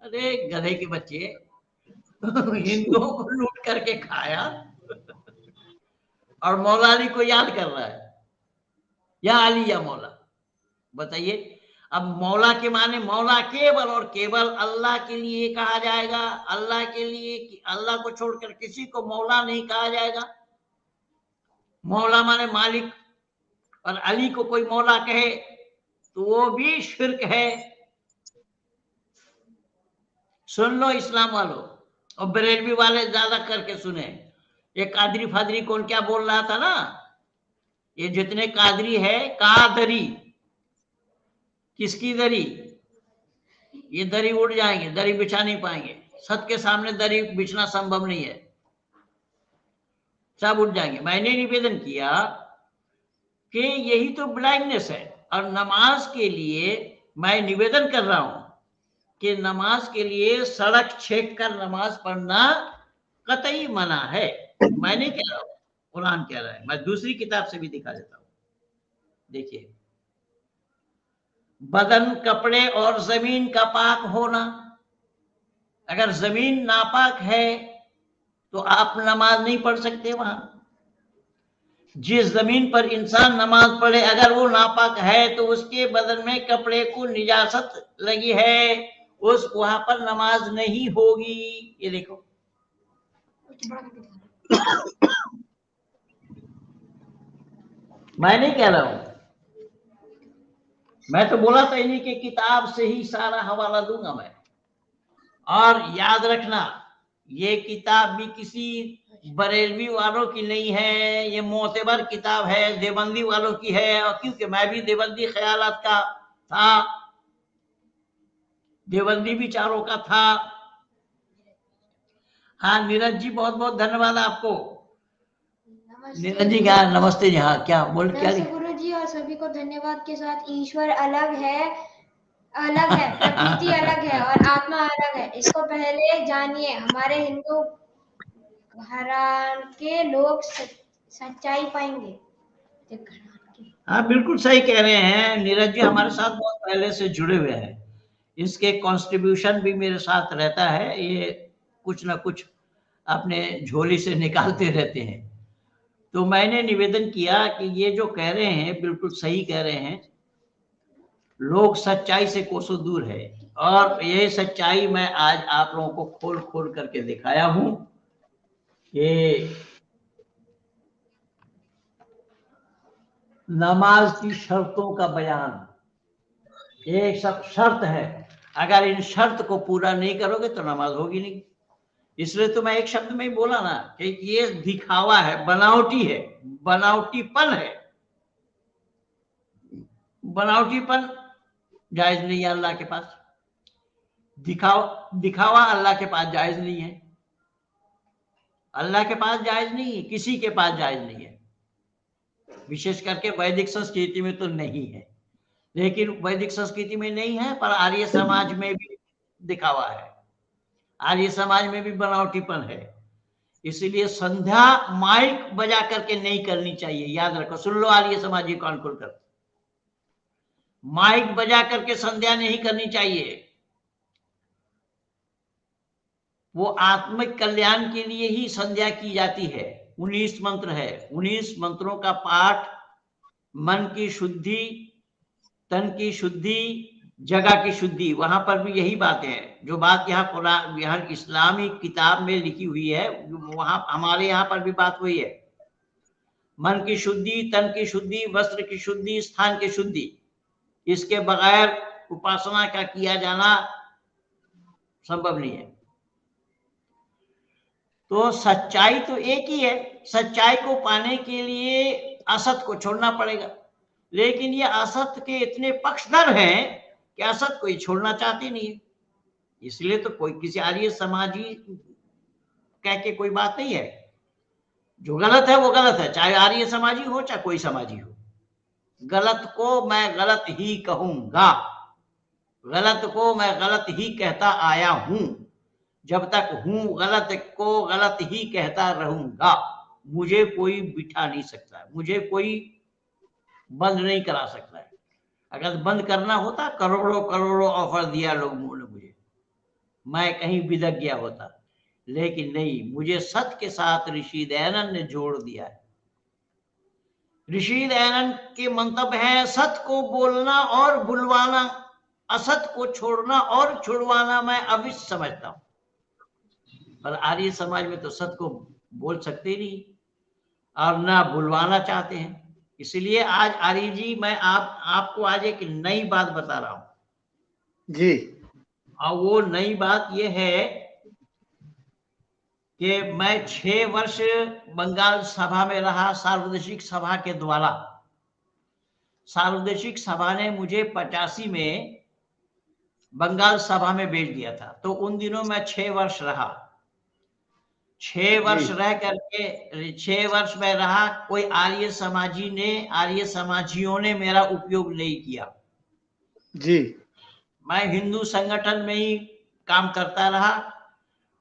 अरे गधे के बच्चे, हिंदुओं को लूट करके खाया और मौला अली को याद कर रहा है, या अली या मौला। बताइए, अब मौला के माने मौला केवल और केवल अल्लाह के लिए कहा जाएगा। अल्लाह के लिए, अल्लाह को छोड़कर किसी को मौला नहीं कहा जाएगा। मौला माने मालिक, और अली को कोई मौला कहे तो वो भी शिर्क है। सुन लो इस्लाम वालों, और बरेलवी वाले ज्यादा करके सुने। ये कादरी फादरी कौन क्या बोल रहा था ना, ये जितने कादरी है, कादरी, किसकी दरी? ये दरी उड़ जाएंगे, दरी बिछा नहीं पाएंगे। सत के सामने दरी बिछना संभव नहीं है, सब उठ जाएंगे। मैंने निवेदन किया कि यही तो ब्लाइंडनेस है। और नमाज के लिए मैं निवेदन कर रहा हूं कि नमाज के लिए सड़क छेक कर नमाज पढ़ना कतई मना है। मैं नहीं कह रहा हूं, कुरान कह रहा है। मैं दूसरी किताब से भी दिखा देता हूं। देखिए, बदन, कपड़े और जमीन का पाक होना। अगर जमीन नापाक है तो आप नमाज नहीं पढ़ सकते। वहां जिस जमीन पर इंसान नमाज पढ़े, अगर वो नापाक है तो उसके बदन में कपड़े को निजासत लगी है, उस वहां पर नमाज नहीं होगी। ये देखो, मैं नहीं कह रहा हूं, मैं तो बोला था इन्हीं के किताब से ही सारा हवाला दूंगा मैं। और याद रखना, ये किताब भी किसी बरेलवी वालों की नहीं है, ये मोतबर किताब है, देवबंदी वालों की है। और क्योंकि मैं भी देवबंदी ख्यालात का था, देवबंदी विचारों का था। हाँ नीरज जी, बहुत बहुत धन्यवाद आपको। नीरज जी क्या, नमस्ते जी। हाँ क्या बोल, क्या गुरु जी, और सभी को धन्यवाद के साथ, ईश्वर अलग है, प्रकृति अलग है और आत्मा अलग है। इसको पहले जानिए। हमारे हिंदू घरान के लोग सच्चाई पाएंगे। हाँ बिल्कुल सही कह रहे हैं नीरज जी, हमारे साथ बहुत पहले से जुड़े हुए हैं। इसके कॉन्स्ट्रीब्यूशन भी मेरे साथ रहता है। ये कुछ ना कुछ अपने झोली से निकालते रहते हैं। तो मैंने निवेदन किया कि ये जो कह रहे हैं बिल्कुल सही कह रहे हैं। लोग सच्चाई से कोसों दूर है, और ये सच्चाई मैं आज आप लोगों को खोल खोल करके दिखाया हूं कि नमाज की शर्तों का बयान। एक सब शर्त है, अगर इन शर्त को पूरा नहीं करोगे तो नमाज होगी नहीं। इसलिए तो मैं एक शब्द में ही बोला ना कि ये दिखावा है, बनावटी है, बनावटीपन है। बनावटीपन जायज नहीं है अल्लाह के पास। दिखावा अल्लाह के पास जायज नहीं है। अल्लाह के पास जायज नहीं है, किसी के पास जायज नहीं है। विशेष करके वैदिक संस्कृति में तो नहीं है, लेकिन वैदिक संस्कृति में नहीं है, पर आर्य समाज में भी दिखावा है, आर्य समाज में भी बनावटीपन है। इसीलिए संध्या माइक बजा करके नहीं करनी चाहिए। याद रखो, सुन लो आर्य समाजी कान खोलकर, माइक बजा करके संध्या नहीं करनी चाहिए। वो आत्मिक कल्याण के लिए ही संध्या की जाती है। 19 मंत्र है, 19 मंत्रों का पाठ मन की शुद्धि, तन की शुद्धि, जगह की शुद्धि। वहां पर भी यही बात है, जो बात यहाँ कुरान, यहाँ इस्लामी किताब में लिखी हुई है, वहां हमारे यहाँ पर भी बात हुई है। मन की शुद्धि, तन की शुद्धि, वस्त्र की शुद्धि, स्थान की शुद्धि। इसके बगैर उपासना का किया जाना संभव नहीं है। तो सच्चाई तो एक ही है। सच्चाई को पाने के लिए असत को छोड़ना पड़ेगा। लेकिन ये असत के इतने पक्षधर हैं कि असत कोई छोड़ना चाहते नहीं है। इसलिए तो कोई किसी आर्य समाजी कह के कोई बात नहीं है। जो गलत है वो गलत है, चाहे आर्य समाजी हो चाहे कोई समाजी हो। गलत को मैं गलत ही कहूंगा, गलत को मैं गलत ही कहता आया हूं, जब तक हूं गलत को गलत ही कहता रहूंगा। मुझे कोई बिठा नहीं सकता है, मुझे कोई बंद नहीं करा सकता है। अगर बंद करना होता करोड़ों करोड़ों ऑफर दिया लोगों ने मुझे, मैं कहीं बिदक गया होता, लेकिन नहीं, मुझे सत्य के साथ ऋषि दयानंद ने जोड़ दिया है। ऋषि दयानंद के मंतव्य है सत्य को बोलना और बुलवाना, असत को छोड़ना और छुड़वाना मैं अवश्य समझता हूं। पर आर्य समाज में तो सत्य को बोल सकते नहीं और ना बुलवाना चाहते हैं। इसलिए आज आर्य जी मैं आपको आज एक नई बात बता रहा हूं जी। और वो नई बात ये है कि मैं 6 वर्ष बंगाल सभा में रहा, सार्वदेशिक सभा के द्वारा। सार्वदेशिक सभा ने मुझे 85 में बंगाल सभा में भेज दिया था, तो उन दिनों मैं 6 वर्ष रहा। 6 वर्ष रह करके 6 वर्ष में रहा, कोई आर्य समाजियों ने मेरा उपयोग नहीं किया जी। मैं हिंदू संगठन में ही काम करता रहा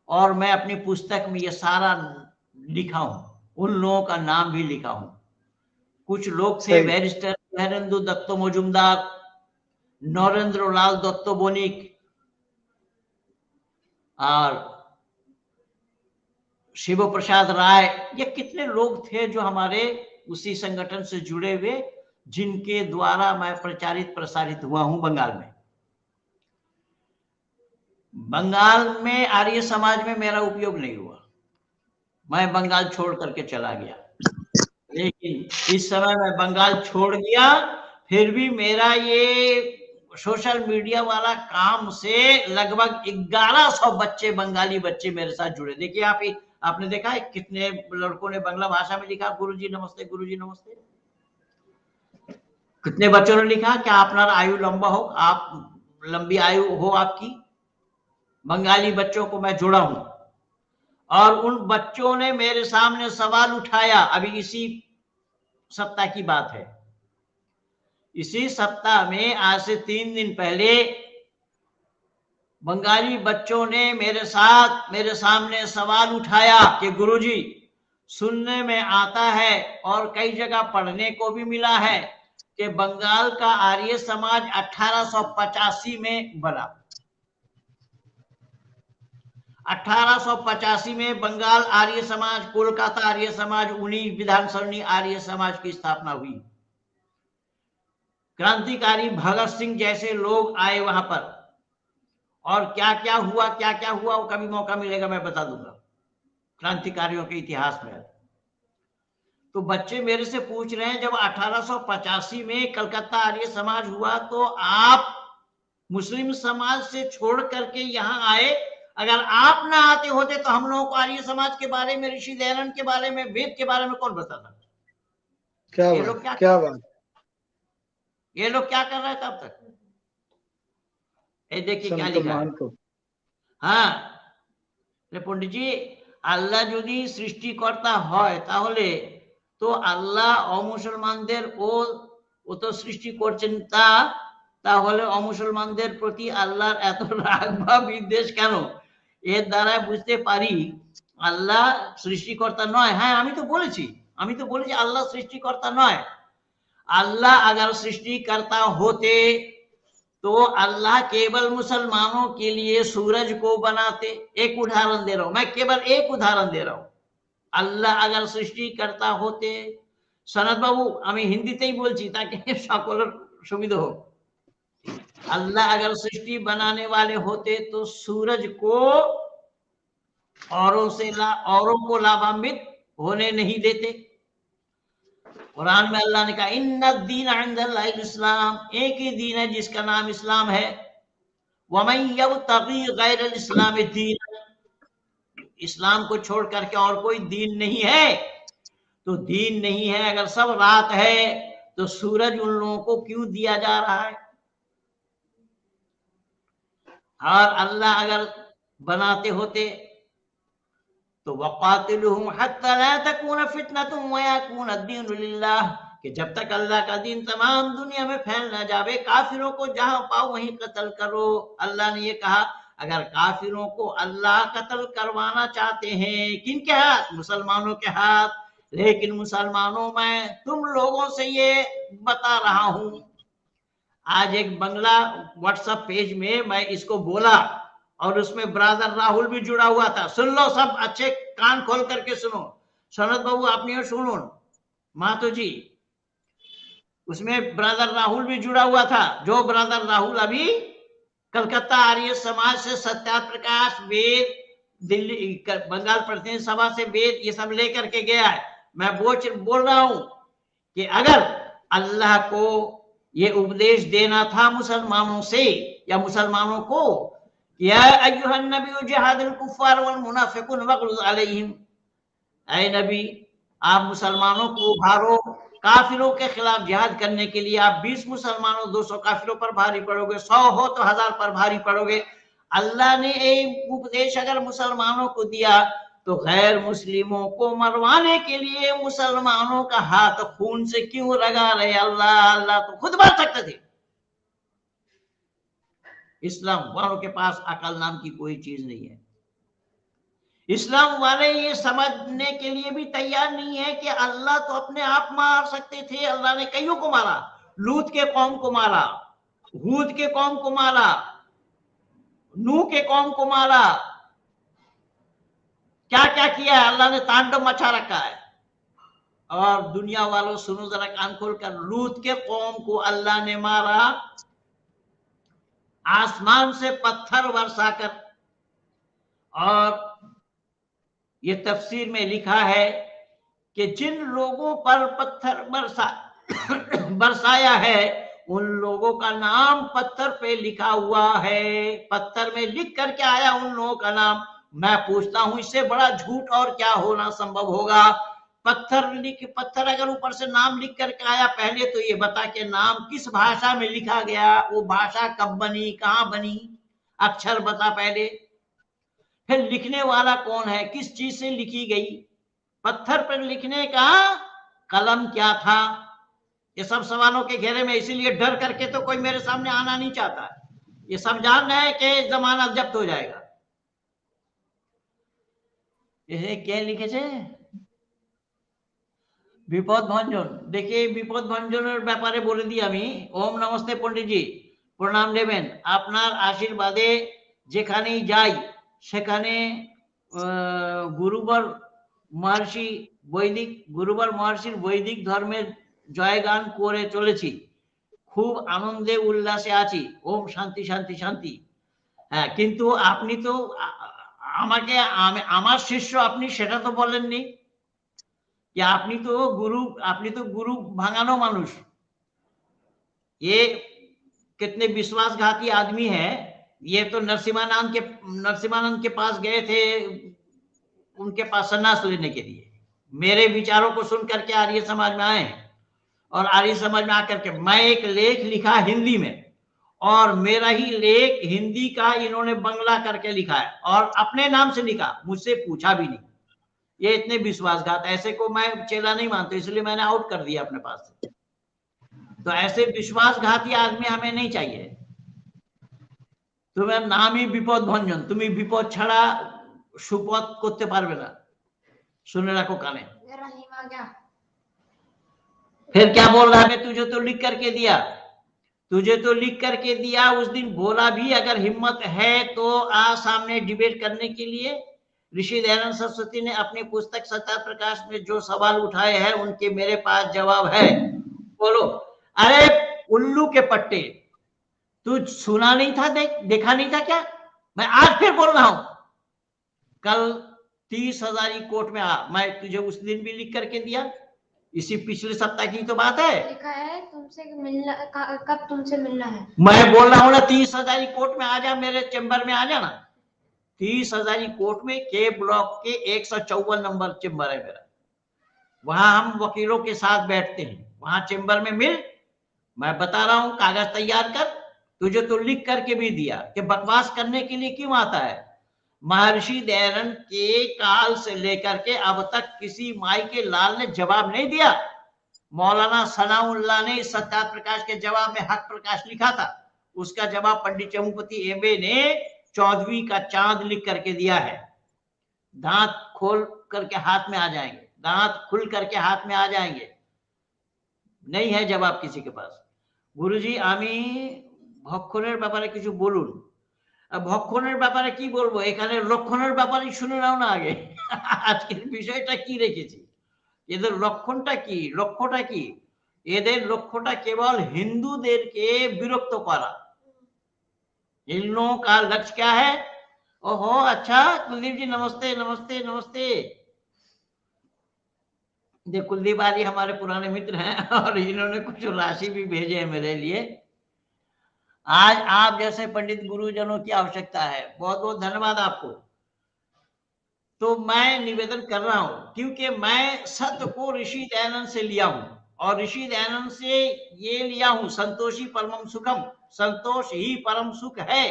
और मैं अपनी पुस्तक में ये सारा लिखा हूं, उन लोगों का नाम भी लिखा हूं। कुछ लोग थे बैरिस्टर हरेंदु दत्तो मजुमदार, नरेंद्र लाल दत्तो बोनिक और शिव प्रसाद राय, ये कितने लोग थे जो हमारे उसी संगठन से जुड़े हुए, जिनके द्वारा मैं प्रचारित प्रसारित हुआ हूं बंगाल में। बंगाल में आर्य समाज में मेरा उपयोग नहीं हुआ, मैं बंगाल छोड़ करके चला गया। लेकिन इस समय मैं बंगाल छोड़ गया, फिर भी मेरा ये सोशल मीडिया वाला काम से लगभग 1100 बच्चे, बंगाली बच्चे मेरे साथ जुड़े। देखिए आपने देखा है कितने लड़कों ने बांग्ला भाषा में लिखा गुरुजी नमस्ते, गुरुजी नमस्ते। कितने बच्चों ने लिखा कि आपना आयु लंबा हो, आप लंबी आयु हो आपकी। बंगाली बच्चों को मैं जोड़ा हूं और उन बच्चों ने मेरे सामने सवाल उठाया। अभी इसी सप्ताह की बात है, इसी सप्ताह में आज से 3 दिन पहले बंगाली बच्चों ने मेरे सामने सवाल उठाया कि गुरुजी, सुनने में आता है और कई जगह पढ़ने को भी मिला है कि बंगाल का आर्य समाज 1885 में बना। 1885 में बंगाल आर्य समाज, कोलकाता आर्य समाज, उन्हीं विधान सरणी आर्य समाज की स्थापना हुई। क्रांतिकारी भगत सिंह जैसे लोग आए वहां पर और क्या क्या हुआ वो कभी मौका मिलेगा मैं बता दूंगा क्रांतिकारियों के इतिहास में। तो बच्चे मेरे से पूछ रहे हैं जब 1885 में कलकत्ता आर्य समाज हुआ तो आप मुस्लिम समाज से छोड़ करके यहाँ आए, अगर आप ना आते होते तो हम लोगों को आर्य समाज के बारे में, ऋषि दयानंद के बारे में, वेद के बारे में कौन बताता? ये लोग क्या कर रहे थे तब तक? देखिए क्या लिखा है। हाँ पंडित जी, আল্লাহ যদি সৃষ্টিকর্তা হয় তাহলে তো আল্লাহ অমুসলমানদের ও তো সৃষ্টি করছেন, তাহলে অমুসলমানদের প্রতি আল্লাহর এত রাগ বা বিদ্বেষ কেন? এর দ্বারা বুঝতে পারি আল্লাহ সৃষ্টিকর্তা নয়। হ্যাঁ আমি তো বলেছি আল্লাহ সৃষ্টিকর্তা নয়। अल्लाह अगर सृष्टिकर्ता होते तो अल्लाह केवल मुसलमानों के लिए सूरज को बनाते। एक उदाहरण दे रहा हूं मैं, केवल एक उदाहरण दे रहा हूं। अल्लाह अगर सृष्टिकर्ता होते, सनत बाबू আমি হিন্দিতেই বলছি ताकि সকলের সুবিধা हो। अल्लाह अगर सृष्टि बनाने वाले होते तो सूरज को औरों को लाभान्वित होने नहीं देते। कुरान में अल्लाह ने कहा इन्ना दीन इंदल्लाहिल इस्लाम, एक ही दीन है जिसका नाम इस्लाम है। वमन यब्तगी गैरल इस्लाम दीन, इस्लाम को छोड़ करके और कोई दीन नहीं है। तो दीन नहीं है, अगर सब रात है तो सूरज उन लोगों को क्यों दिया जा रहा है? और अल्लाह अगर बनाते होते तो वक़ातिलुहुम हत्ता ला तकून फितनतुम व यकून अद-दीनु लिल्लाह, कि जब तक अल्लाह का दीन तमाम दुनिया में फैल ना जावे, काफिरों को जहां पाओ वहीं कत्ल करो। अल्लाह ने ये कहा, अगर काफिरों को अल्लाह कत्ल करवाना चाहते हैं, किनके हाथ? मुसलमानों के हाथ। लेकिन मुसलमानों में तुम लोगों से ये बता रहा हूं, आज एक बंगला व्हाट्सएप पेज में मैं इसको बोला और उसमें ब्रदर राहुल भी जुड़ा हुआ था। सुन लो सब, अच्छे कान खोल करके सुनो। सनत बाबू आपने सुनो, मातो जी, उसमें ब्रदर राहुल भी जुड़ा हुआ था। जो ब्रदर राहुल अभी कलकत्ता आर्य समाज से सत्यार्थ प्रकाश, वेद, दिल्ली बंगाल प्रतिनिधि सभा से वेद, ये सब लेकर के गया है। मैं बोल रहा हूं कि अगर अल्लाह को ये उपदेश देना था मुसलमानों से या मुसलमानों को, या अय्युहन नबी जिहादिल कुफ्फार वल मुनाफिकुन वगलुज अलैहिम, ऐ नबी आप मुसलमानों को उभारो, काफिरों के खिलाफ जिहाद करने के लिए। आप 20 मुसलमानों 200 काफिरों पर भारी पड़ोगे, 100 हो तो 1000 पर भारी पड़ोगे। अल्लाह ने एक उपदेश अगर मुसलमानों को दिया तो गैर मुस्लिमों को मरवाने के लिए मुसलमानों का हाथ खून से क्यों लगा रहे? अल्लाह तो खुद मार सकते थे। इस्लाम वालों के पास अकल नाम की कोई चीज नहीं है। इस्लाम वाले ये समझने के लिए भी तैयार नहीं है कि अल्लाह तो अपने आप मार सकते थे। अल्लाह ने कईयों को मारा, लूत के कौम को मारा, हूद के कौम को मारा, नूह के कौम को मारा, क्या क्या किया है। अल्लाह ने तांडव मचा रखा है। और दुनिया वालों सुनो जरा कान खोलकर, लूत के कौम को अल्लाह ने मारा आसमान से पत्थर बरसाकर। और ये तफसीर में लिखा है कि जिन लोगों पर पत्थर बरसाया है उन लोगों का नाम पत्थर पे लिखा हुआ है, पत्थर में लिख करके आया उन लोगों का नाम। मैं पूछता हूं, इससे बड़ा झूठ और क्या होना संभव होगा? पत्थर अगर ऊपर से नाम लिख करके आया, पहले तो ये बता के नाम किस भाषा में लिखा गया, वो भाषा कब बनी, कहां बनी, अक्षर बता पहले। फिर लिखने वाला कौन है, किस चीज से लिखी गई, पत्थर पर लिखने का कलम क्या था, ये सब सवालों के घेरे में। इसीलिए डर करके तो कोई मेरे सामने आना नहीं चाहता। ये सब जान रहे हैं कि जमानत जब्त हो जाएगा। ये क्या लिखे थे? বিপদ ভঞ্জন। देखिए বিপদ ভঞ্জনের ব্যাপারে বলে দিই আমি। ওম নমস্তে পণ্ডিতজি, প্রণাম নেবেন। আপনার আশীর্বাদে যেখানেই যাই সেখানে গুরুবার মহর্ষির বৈদিক ধর্মের জয়গান করে চলেছি। খুব আনন্দে উল্লাসে আছি। ওম শান্তি শান্তি শান্তি। হ্যাঁ, কিন্তু আপনি তো আমাকে আমার শিষ্য আপনি সেটা তো বলেননি कि आपनी तो गुरु भांगानो मानुष। ये कितने विश्वासघाती आदमी है। ये तो नरसिम्हानंद के पास गए थे, उनके पास सन्यास लेने के लिए। मेरे विचारों को सुन करके आर्य समाज में आए और आर्य समाज में आकर के मैं एक लेख लिखा हिंदी में, और मेरा ही लेख हिंदी का इन्होंने बंगला करके लिखा है और अपने नाम से लिखा, मुझसे पूछा भी नहीं। ये इतने विश्वासघात, ऐसे को मैं चेला नहीं मानता, इसलिए मैंने आउट कर दिया अपने पास से। तो ऐसे विश्वासघाती आदमी हमें नहीं चाहिए। तुम्हें नाम ही विपद भंजन, तुम्हें विपद छड़ा सुपद करते पारबे ना। सुने रखो काने। फिर क्या बोल रहा है? तुझे तो लिख करके दिया, उस दिन बोला भी अगर हिम्मत है तो आ सामने डिबेट करने के लिए। ऋषि दयानंद सरस्वती ने अपनी पुस्तक सत्यार्थ प्रकाश में जो सवाल उठाए हैं उनके मेरे पास जवाब है। बोलो। अरे उल्लू के पट्टे, तू सुना नहीं था, देखा नहीं था क्या? मैं आज फिर बोल रहा हूं, कल 30,000 कोर्ट में आ। मैं तुझे उस दिन भी लिख करके दिया, इसी पिछले सप्ताह की तो बात है। लिखा है तुमसे मिलना, कब तुमसे मिलना है। मैं बोल रहा हूँ ना 30,000 कोर्ट में आ जा, मेरे चैम्बर में आ जाना। 30,000 कोर्ट में के ब्लॉक के 154 नंबर चैम्बर है मेरा। वहां हम वकीलों के साथ बैठते हैं, वहां चेंबर में मिल, मैं बता रहा हूं, कागज तैयार कर, तुझे तो लिख करके भी दिया कि बकवास करने के लिए क्यों आता है। महर्षि दयानंद के काल से लेकर के अब तक किसी माई के लाल ने जवाब नहीं दिया। मौलाना सनाउल्लाह ने सत्यार्थ प्रकाश के जवाब में हक प्रकाश लिखा था, उसका जवाब पंडित चमुपति एबे ने 14वीं का चांद लिख करके दिया है। दांत खोल करके हाथ में आ जाएंगे, दांत खुल करके हाथ में आ जाएंगे, नहीं है जवाब किसी के पास। गुरुजी আমি ভক্ষণের ব্যাপারে কিছু বলুন। ভক্ষণের ব্যাপারে কি বলবো, এখানে লক্ষণের ব্যাপারে শুনে নাও না আগে। আজকের বিষয়টা কি রেখেছি, এদের লক্ষণটা কি, লক্ষ্যটা কি? এদের লক্ষ্যটা কেবল হিন্দুদেরকে বিরক্ত করা। इन लोगों का लक्ष्य क्या है? ओहो अच्छा कुलदीप जी नमस्ते नमस्ते नमस्ते। ये कुलदीप आदि हमारे पुराने मित्र हैं और इन्होंने कुछ राशि भी भेजे है मेरे लिए। आज आप जैसे पंडित गुरुजनों की आवश्यकता है, बहुत बहुत धन्यवाद आपको। तो मैं निवेदन कर रहा हूं क्योंकि मैं सत्य को ऋषि दयानंद से लिया हूं और ऋषि दयानंद से ये लिया हूं, संतोषी परमम सुखम, संतोष ही परम सुख है।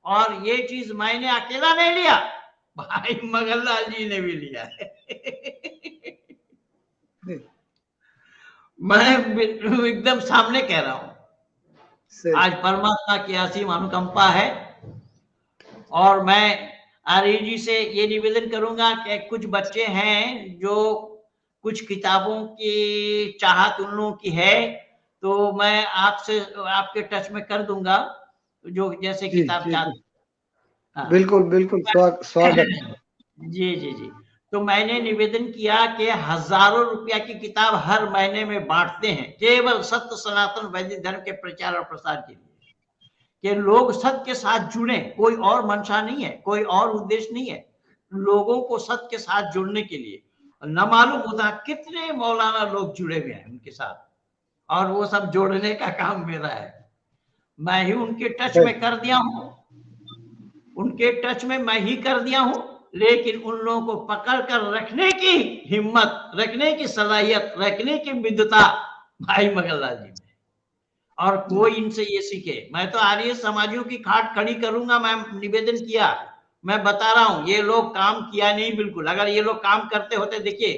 और ये चीज मैंने अकेला नहीं लिया, भाई मगनलाल जी ने भी लिया है। मैं एकदम सामने कह रहा हूं, आज परमात्मा की असीम अनुकंपा है। और मैं आर्य जी से ये निवेदन करूंगा कि कुछ बच्चे हैं जो कुछ किताबों की चाहत उन लोगों की है, तो मैं आपसे आपके टच में कर दूंगा, जो जैसे किताब चाहते। बिल्कुल बिल्कुल स्वागत। जी जी जी। तो मैंने निवेदन किया कि हजारों रुपया की किताब हर महीने में बांटते हैं, केवल सत्य सनातन वैदिक धर्म के प्रचार और प्रसार के लिए, कि लोग सत्य के साथ जुड़े। कोई और मंशा नहीं है, कोई और उद्देश्य नहीं है, लोगों को सत्य के साथ जुड़ने के लिए। न मालूम होता कितने मौलाना लोग जुड़े हुए हैं उनके साथ, और वो सब जोड़ने का काम मेरा है। मैं ही उनके टच में कर दिया हूं, उनके टच में मैं ही कर दिया हूं, लेकिन उन लोगों को पकड़ कर रखने की हिम्मत, रखने की सलाहियत, रखने की विद्वता भाई मगनलाल जी में। और कोई इनसे ये सीखे। मैं तो आर्य समाजियों की खाट खड़ी करूंगा। मैं निवेदन किया, मैं बता रहा हूं, ये लोग काम किया नहीं बिल्कुल। अगर ये लोग काम करते होते, देखिए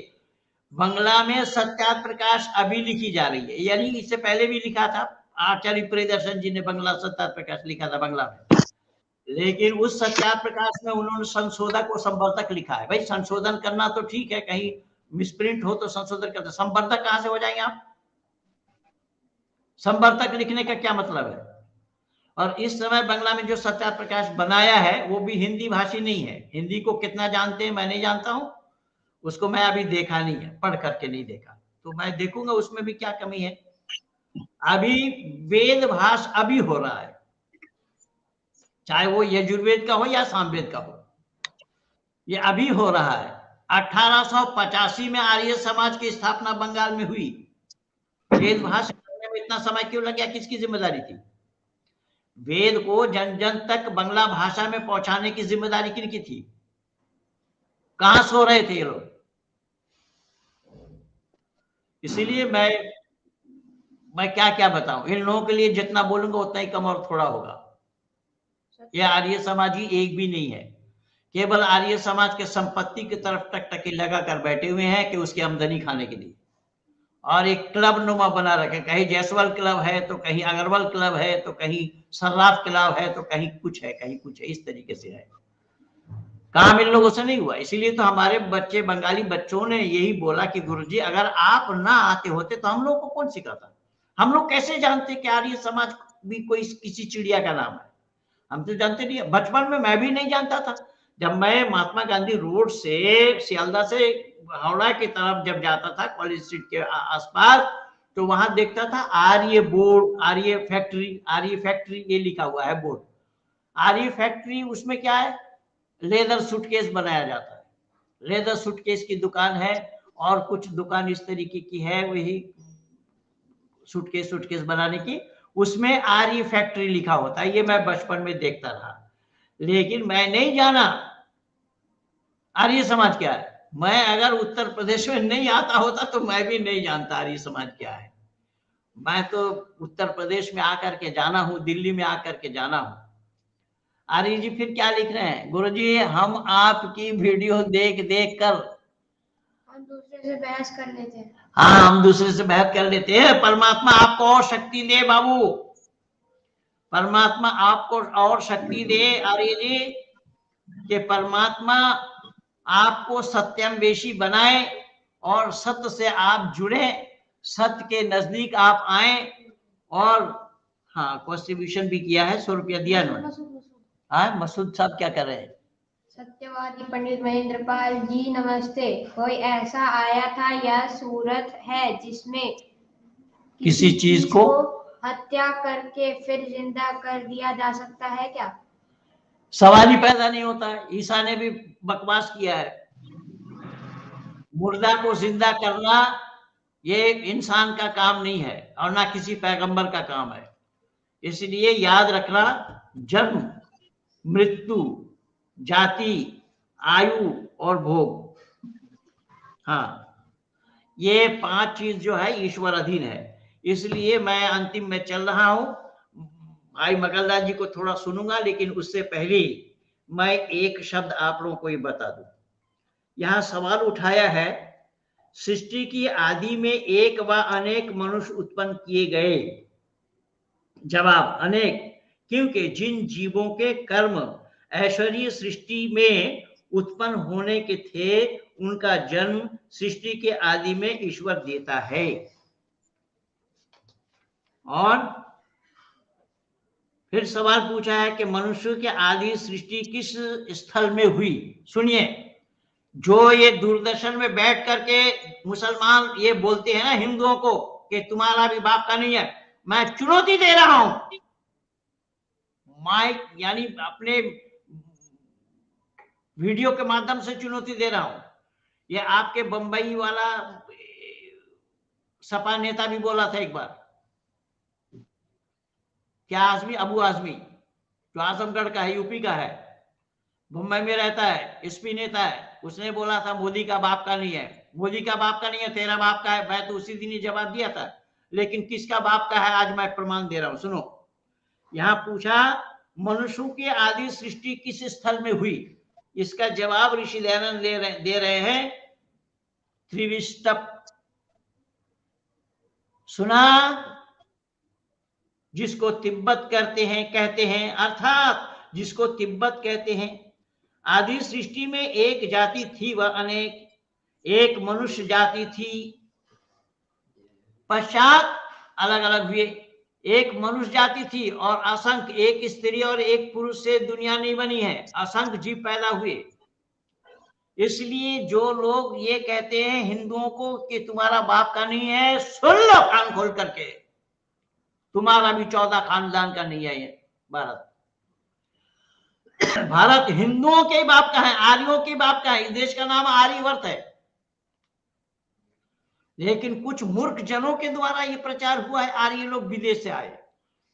बंगला में सत्यार्थ प्रकाश अभी लिखी जा रही है, यानी इससे पहले भी लिखा था, आचार्य प्रियदर्शन जी ने बंगला सत्यार्थ प्रकाश लिखा था बंगला में, लेकिन उस सत्यार्थ प्रकाश में उन्होंने संशोधक और संवर्धक लिखा है। भाई संशोधन करना तो ठीक है, कहीं मिसप्रिंट हो तो संशोधन करते, संवर्धक कहां से हो जाएंगे आप? संवर्धक लिखने का क्या मतलब है? और इस समय बंगला में जो सत्यार्थ प्रकाश बनाया है वो भी हिंदी भाषी नहीं है। हिंदी को कितना जानते हैं मैं नहीं जानता हूं, उसको मैं अभी देखा नहीं है, पढ़ करके नहीं देखा, तो मैं देखूंगा उसमें भी क्या कमी है। अभी वेद भाष अभी हो रहा है, चाहे वो यजुर्वेद का हो या सामवेद का हो, ये अभी हो रहा है। 1885 में आर्य समाज की स्थापना बंगाल में हुई। वेद भाषा करने में इतना समय क्यों लग गया? किसकी जिम्मेदारी थी? वेद को जन जन तक बांग्ला भाषा में पहुंचाने की जिम्मेदारी किनकी थी? कहां सो रहे थे ये लोग? इसीलिए मैं क्या क्या बताऊं, इन लोगों के लिए जितना बोलूंगा उतना ही कम और थोड़ा होगा। ये आर्य समाजी एक भी नहीं है, केवल आर्य समाज के संपत्ति की तरफ टकटकी लगा कर बैठे हुए हैं कि उसकी आमदनी खाने के लिए, और एक क्लब नुमा बना रखे, कहीं जायसवाल क्लब है तो कहीं अग्रवाल क्लब है तो कहीं सर्राफ क्लब है तो कहीं कुछ है कहीं कुछ है, इस तरीके से है। काम इन लोगों से नहीं हुआ। इसीलिए तो हमारे बच्चे, बंगाली बच्चों ने यही बोला कि गुरुजी अगर आप ना आते होते तो हम लोग को कौन सिखाता? हम लोग कैसे जानते कि आर्य समाज भी कोई किसी चिड़िया का नाम है? हम तो जानते नहीं। बचपन में मैं भी नहीं जानता था। जब मैं महात्मा गांधी रोड से सियालदा से हावड़ा की तरफ जब जाता था कॉलेज स्ट्रीट के आसपास, तो वहां देखता था आर्य बोर्ड, आर्य फैक्ट्री ये लिखा हुआ है बोर्ड। आर्य फैक्ट्री, उसमें क्या है? लेदर सूटकेस बनाया जाता है, लेदर सूटकेस की दुकान है, और कुछ दुकान इस तरीके की है वही सूटकेस बनाने की, उसमें आर्य फैक्ट्री लिखा होता है। ये मैं बचपन में देखता रहा, लेकिन मैं नहीं जाना आर्य समाज क्या है। मैं अगर उत्तर प्रदेश में नहीं आता होता तो मैं भी नहीं जानता आर्य समाज क्या है। मैं तो उत्तर प्रदेश में आकर के जाना हूं, दिल्ली में आकर के जाना हूं। आर्य जी फिर क्या लिख रहे हैं, गुरुजी हम आपकी वीडियो देख देख कर हम दूसरे से बहस कर लेते हैं। हाँ, हम दूसरे से बहस कर लेते हैं। परमात्मा आपको और शक्ति दे बाबू, परमात्मा आपको और शक्ति दे आर्य जी, कि परमात्मा आपको सत्यान्वेषी बनाए और सत्य से आप जुड़े, सत्य के नजदीक आप आए। और हाँ, कॉन्ट्रीब्यूशन भी किया है, 100 रुपया दिया उन्होंने। हाँ, मसूद साहब क्या कर रहे हैं? सत्यवादी पंडित महेंद्र पाल जी नमस्ते। कोई ऐसा आया था या सूरत है जिसमें किसी चीज को हत्या करके फिर जिंदा कर दिया जा सकता है क्या? सवाल ही पैदा नहीं होता है। ईसा ने भी बकवास किया है। मुर्दा को जिंदा करना ये इंसान का काम नहीं है और ना किसी पैगंबर का काम है। इसलिए याद रखना, जन्म, मृत्यु, जाति, आयु और भोग, हाँ, ये 5 चीज जो है ईश्वर अधीन है। इसलिए मैं अंतिम में चल रहा हूं। भाई मकलदास जी को थोड़ा सुनूंगा, लेकिन उससे पहले मैं एक शब्द आप लोगों को ये बता दूं। यहां सवाल उठाया है, सृष्टि की आदि में एक व अनेक मनुष्य उत्पन्न किए गए। जवाब, अनेक, क्योंकि जिन जीवों के कर्म ऐश्वर्य सृष्टि में उत्पन्न होने के थे, उनका जन्म सृष्टि के आदि में ईश्वर देता है। और फिर सवाल पूछा है कि मनुष्य के आदि सृष्टि किस स्थल में हुई। सुनिए, जो ये दूरदर्शन में बैठ करके मुसलमान ये बोलते हैं ना हिंदुओं को कि तुम्हारा भी बाप का नहीं है, मैं चुनौती दे रहा हूं, माइक यानी अपने वीडियो के माध्यम से चुनौती दे रहा हूं। ये आपके बंबई वाला सपा नेता भी बोला था एक बार, क्या आजमी, अबू आजमी, जो आजमगढ़ का है, यूपी का है, मुंबई में रहता है, एसपी नेता है, उसने बोला था मोदी का बाप का नहीं है। मोदी का बाप का नहीं है, तेरा बाप का है। मैं तो उसी दिन ही जवाब दिया था, लेकिन किसका बाप का है आज मैं प्रमाण दे रहा हूं। सुनो, यहां पूछा मनुष्यों की आदि सृष्टि किस स्थल में हुई। इसका जवाब ऋषि दयानंद दे रहे हैं, त्रिविष्टप। सुना, जिसको तिब्बत कहते हैं, अर्थात जिसको तिब्बत कहते हैं। आदि सृष्टि में एक जाति थी व अनेक, एक मनुष्य जाति थी, पश्चात अलग अलग हुए। एक मनुष्य जाति थी और असंख्य, एक स्त्री और एक पुरुष से दुनिया नहीं बनी है, असंख्य जीव पैदा हुए। इसलिए जो लोग ये कहते हैं हिंदुओं को कि तुम्हारा बाप का नहीं है, सुन लो कान खोल करके, तुम्हारा भी 14 खानदान का नहीं है। ये भारत हिंदुओं के बाप का है, आर्यों के बाप का है। इस देश का नाम आर्यवर्त है। लेकिन कुछ मूर्ख जनों के द्वारा ये प्रचार हुआ है, आर्य लोग विदेश से आए।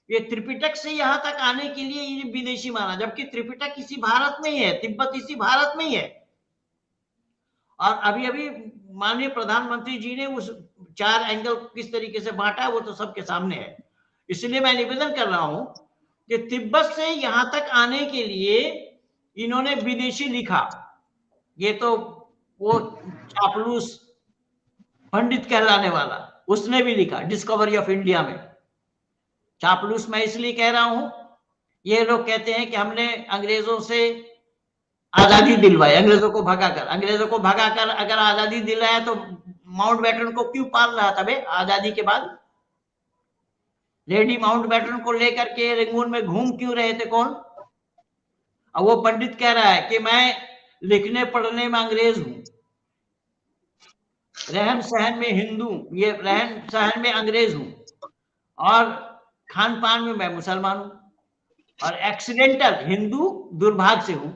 ये त्रिपिटक से यहां तक आने के लिए ये विदेशी माना, जबकि त्रिपिटक इसी भारत में ही है, तिब्बत इसी भारत में ही है। और अभी अभी माननीय प्रधानमंत्री जी ने उस 4 एंगल किस तरीके से बांटा, वो तो सबके सामने है। इसलिए मैं निवेदन कर रहा हूं कि तिब्बत से यहां तक आने के लिए इन्होंने विदेशी लिखा। ये तो वो चापलूस पंडित कहलाने वाला, उसने भी लिखा डिस्कवरी ऑफ इंडिया में। चापलूस मैं इसलिए कह रहा हूं, ये लोग कहते हैं कि हमने अंग्रेजों से आजादी दिलवाई, अंग्रेजों को भगाकर अगर आजादी दिलाया तो माउंटबेटन को क्यों पाल रहा था बे आजादी के बाद? लेडी माउंटबेटन को लेकर के रंगून में घूम क्यों रहे थे कौन? अब वो पंडित कह रहा है कि मैं लिखने पढ़ने में अंग्रेज हूं, रहन सहन में हिंदू, ये रहन सहन में अंग्रेज हूं, और खान पान में मैं मुसलमान हूं, और एक्सीडेंटल हिंदू दुर्भाग्य से हूं।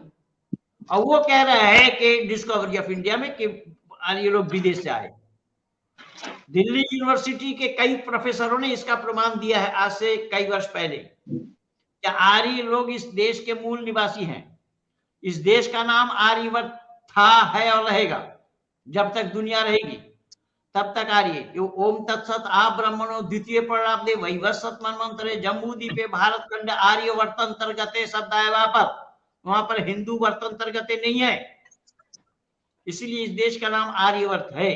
और वो कह रहा है कि डिस्कवरी ऑफ इंडिया में कि ये लोग विदेश से आए। दिल्ली यूनिवर्सिटी के कई प्रोफेसरों ने इसका प्रमाण दिया है आज से कई वर्ष पहले, कि आर्य लोग इस देश के मूल निवासी हैं। इस देश का नाम आर्यवर्त था, है और रहेगा। जब तक दुनिया रहेगी तब तक आर्य। यो ओम तत्सत आ ब्रह्मणो द्वितीय प्रारब्धे वैवस्वत मनमंत्रे जम्बू द्वीपे भारत खंड आर्य वर्तंतर्गते शब्दाय वापर, वहां पर हिंदू वर्तंतर्गते नहीं है, इसलिए इस देश का नाम आर्यवर्त है।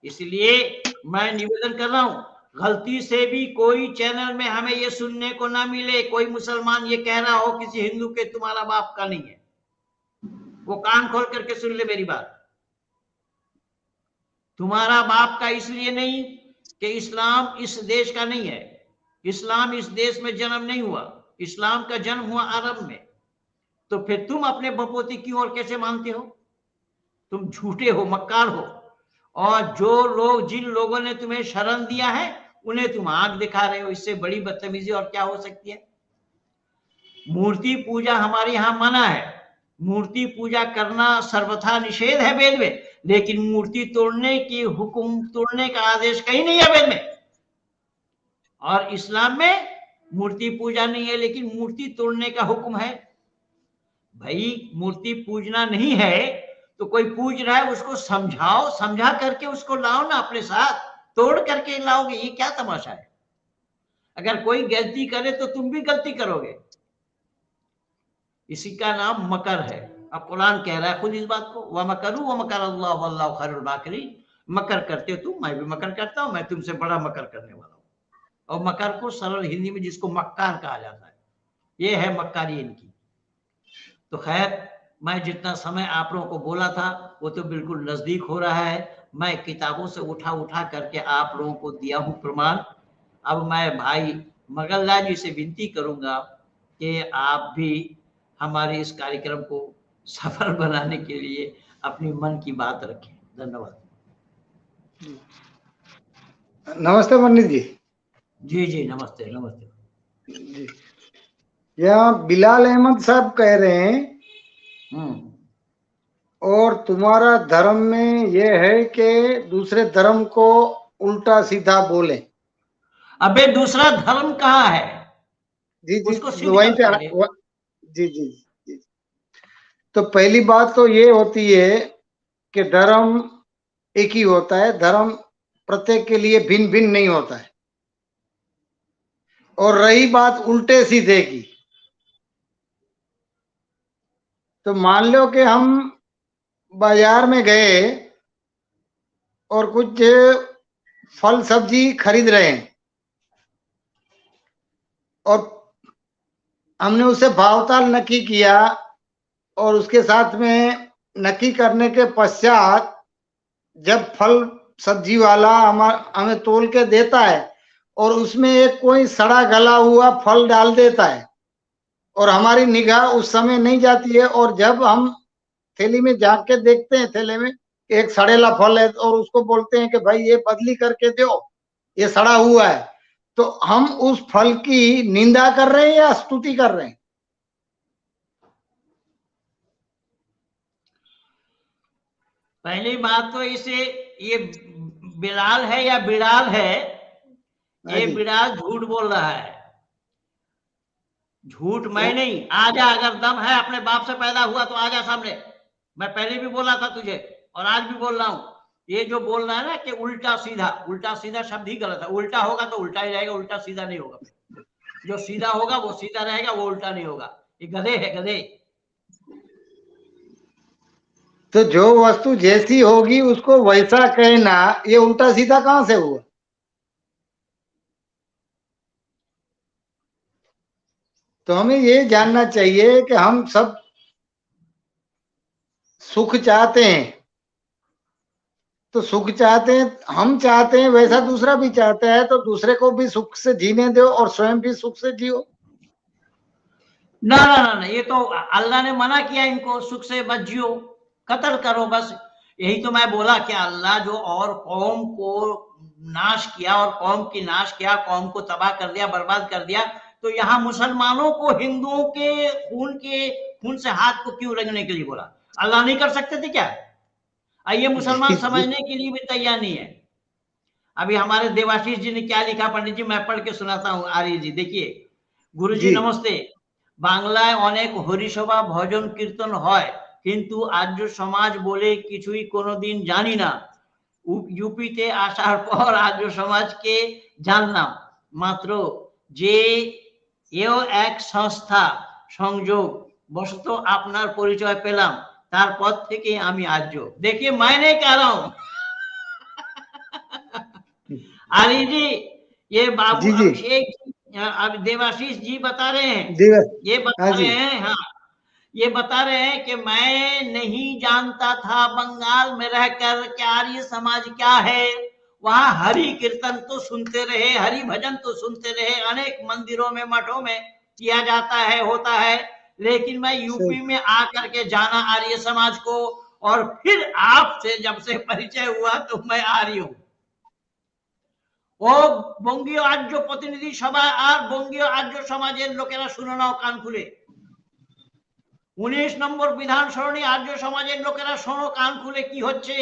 इसलिए मैं निवेदन कर रहा हूं, गलती से भी कोई चैनल में हमें ये सुनने को ना मिले कोई मुसलमान ये कह रहा हो किसी हिंदू के तुम्हारा बाप का नहीं है, वो कान खोल करके सुन ले मेरी बात। तुम्हारा बाप का इसलिए नहीं कि इस्लाम इस देश का नहीं है, इस्लाम इस देश में जन्म नहीं हुआ, इस्लाम का जन्म हुआ अरब में। तो फिर तुम अपने बपोती क्यों और कैसे मानते हो? तुम झूठे हो, मक्कार हो। और जो लोग, जिन लोगों ने तुम्हें शरण दिया है उन्हें तुम आंख दिखा रहे हो, इससे बड़ी बदतमीजी और क्या हो सकती है? मूर्ति पूजा हमारे यहां मना है, मूर्ति पूजा करना सर्वथा निषेध है वेद में, लेकिन मूर्ति तोड़ने की हुक्म, तोड़ने का आदेश कहीं नहीं है वेद में। और इस्लाम में मूर्ति पूजा नहीं है लेकिन मूर्ति तोड़ने का हुक्म है। भाई मूर्ति पूजना नहीं है तो कोई पूज रहा है उसको समझाओ, समझा करके उसको लाओ ना अपने साथ, तोड़ करके लाओगे, ये क्या तमाशा है? अगर कोई गलती करे तो तुम भी गलती करोगे, इसी का नाम मकर है। अब कुरान कह रहा है खुद इस बात को, व मकरू व मकर अल्लाह वल्लाहु खैरुल माकिरीन। मकर करते हो तुम, मैं भी मकर करता हूं, मैं तुमसे बड़ा मकर करने वाला हूं। और मकर को सरल हिंदी में जिसको मक्कार कहा जाता है, ये है मक्कारी इनकी। तो खैर, मैं जितना समय आप लोगों को बोला था वो तो बिल्कुल नजदीक हो रहा है। मैं किताबों से उठा उठा करके आप लोगों को दिया हूं प्रमाण। अब मैं भाई मगललाल जी से विनती करूंगा कि आप भी हमारे इस कार्यक्रम को सफल बनाने के लिए अपनी मन की बात रखें। धन्यवाद। नमस्ते पंडित जी। जी जी नमस्ते नमस्ते जी, यहाँ बिलाल अहमद साहब कह रहे हैं और तुम्हारा धर्म में यह है कि दूसरे धर्म को उल्टा सीधा बोले। अबे दूसरा धर्म कहाँ है? जी जी, उसको सिद्ध वहीं कर पे जी जी जी। तो पहली बात तो ये होती है कि धर्म एक ही होता है, धर्म प्रत्येक के लिए भिन्न भिन्न नहीं होता है। और रही बात उल्टे सीधे की, तो मान लो कि हम बाजार में गए और कुछ फल सब्जी खरीद रहे हैं और हमने उसे भावताल नक्की किया और उसके साथ में नक्की करने के पश्चात जब फल सब्जी वाला हमें तोल के देता है और उसमें एक कोई सड़ा गला हुआ फल डाल देता है और हमारी निगाह उस समय नहीं जाती है, और जब हम थैली में झांक के देखते हैं थैले में एक सड़ेला फल है और उसको बोलते हैं कि भाई ये बदली करके दो, ये सड़ा हुआ है, तो हम उस फल की निंदा कर रहे हैं या स्तुति कर रहे हैं? पहली बात तो इसे, ये बिलाल है या बिड़ाल है, ये बिड़ाल झूठ बोल रहा है। झूठ मैं नहीं, आजा, अगर दम है अपने बाप से पैदा हुआ तो आजा सामने। मैं पहले भी बोला था तुझे और आज भी बोल रहा हूं। ये जो बोल रहा है ना कि उल्टा सीधा, उल्टा सीधा शब्द ही गलत है। उल्टा होगा तो उल्टा ही रहेगा, उल्टा सीधा नहीं होगा। जो सीधा होगा वो सीधा रहेगा, वो उल्टा नहीं होगा। ये गधे है, गधे। तो जो वस्तु जैसी होगी उसको वैसा कहना, ये उल्टा सीधा कहां से हुआ? तो हमें ये जानना चाहिए कि हम सब सुख चाहते हैं, तो सुख चाहते हैं, हम चाहते हैं, वैसा दूसरा भी चाहता है, तो दूसरे को भी सुख से जीने दो और स्वयं भी सुख से जियो। ना ना ना ना, ये तो अल्लाह ने मना किया इनको, सुख से मत जियो, कत्ल करो बस। यही तो मैं बोला कि अल्लाह जो और कौम को नाश किया और कौम की नाश किया, कौम को तबाह कर दिया, बर्बाद कर दिया, तो यहाँ मुसलमानों को हिंदुओं के खून से हाथ को क्यों रंगने के लिए बोला? अल्लाह नहीं कर सकते थे क्या? ये मुसलमान समझने के लिए भी तैयार नहीं है। अभी हमारे देवाशीष जी ने क्या लिखा पंडित जी, मैं पढ़ के सुनाता हूँ। आर्य जी देखिए, गुरु जी नमस्ते। বাংলায় অনেক হরিসভা ভজন কীর্তন হয়, কিন্তু আর্য সমাজ বলে কিছুই কোনোদিন জানি না। ইউপিতে আসার পর আর্য সমাজকে জানলাম মাত্র, যে এও এক সংস্থা, সংযোগ বশত আপনার পরিচয় পেলাম, তারপর থেকে আমি আর্য। देखिए मैंने कह रहा हूं आली जी, ये बाबू जी जी अभिषेक अब देवाशीष जी बता रहे हैं, जी ये हाँ बता जी रहे हैं, हाँ ये बता रहे हैं कि मैं नहीं जानता था बंगाल में रहकर कि आर्य समाज क्या है। वहां हरि कीर्तन तो सुनते रहे, हरि भजन तो सुनते रहे, अनेक मंदिरों में मठों में किया जाता है, होता है, लेकिन मैं यूपी में आकर के जाना आर्य समाज को, और फिर आपसे जब से परिचय हुआ तो मैं आर्य हूं। ও বঙ্গীয় আর্য প্রতিনিধি সভা আর বঙ্গীয় আর্য সমাজের লোকেরা শুনে নাও কান খুলে। 19 নম্বর বিধান সরণি আর্য সমাজের লোকেরা শোনো কান খুলে কি হচ্ছে।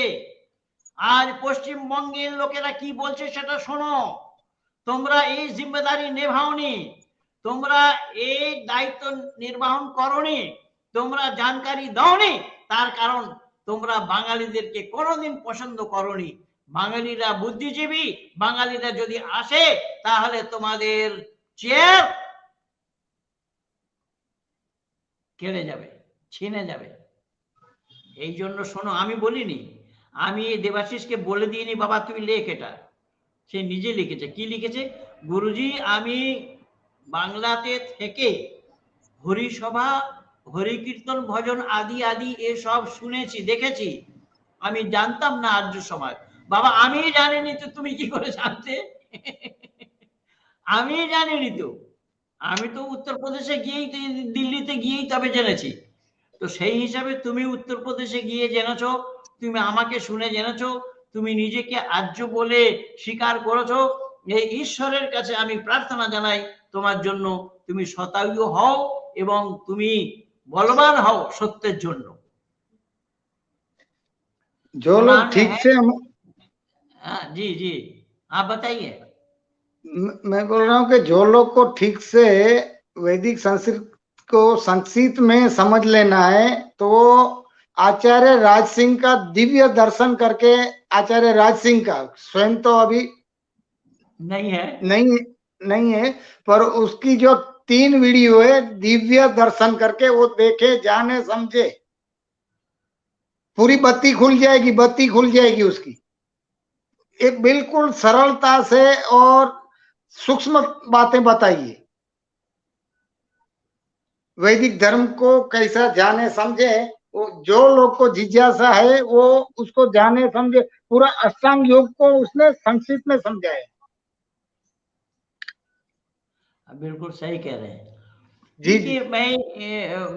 আজ পশ্চিমবঙ্গের লোকেরা কি বলছে সেটা শোনো। তোমরা এই জিম্মেদারি নেভাওনি, তোমরা এই দায়িত্ব নির্বাহন করনি, তোমরা জানকারি দাওনি, তার কারণ তোমরা বাঙালিদেরকে কোনোদিন পছন্দ করনি। বাঙালিরা বুদ্ধিজীবী, বাঙালিরা যদি আসে তাহলে তোমাদের চেয়ার কেড়ে যাবে, ছিনে যাবে। এই জন্য শোনো, আমি বলিনি, আমি দেবাশিসকে বলে দিইনি বাবা তুই লেখ এটা, সে নিজে লিখেছে। কি লিখেছে? গুরুজি আমি বাংলাতে থেকে হরিসভা, হরি কীর্তন, ভজন আদি আদি এসব শুনেছি, দেখেছি, আমি জানতাম না আর্য সমাজ। বাবা আমি জানিনি তো তুমি কি করে জানতে? আমি জানিনি তো, আমি তো উত্তরপ্রদেশে গিয়েই, দিল্লিতে গিয়েই তবে জেনেছি। তো সেই হিসাবে তুমি উত্তরপ্রদেশে গিয়ে জেনেছো, তুমি আমাকে শুনে জেনেছো, তুমি নিজেকে আর্য বলে স্বীকার করেছো। এই ঈশ্বরের কাছে আমি প্রার্থনা জানাই তোমার জন্য, তুমি শতায়ু হও এবং তুমি বলবান হও সত্যের জন্য। जो लोग ठीक से हाँ जी जी आप बताइए। मैं बोल रहा हूँ कि जो लोग को ठीक से वैदिक संस्कृत को संक्षिप्त में समझ लेना है तो आचार्य राज सिंह का दिव्य दर्शन करके, आचार्य राज सिंह का स्वयं तो अभी नहीं है पर उसकी जो 3 वीडियो है दिव्य दर्शन करके वो देखे, जाने, समझे, पूरी बत्ती खुल जाएगी उसकी। एक बिल्कुल सरलता से और सूक्ष्म बातें बताइए, वैदिक धर्म को कैसा जाने समझे। वो जो लोग को जिज्ञासा है वो उसको जाने समझे, पूरा अष्टांग योग को उसने संक्षिप्त में समझाया। बिल्कुल सही कह रहे हैं जी जी।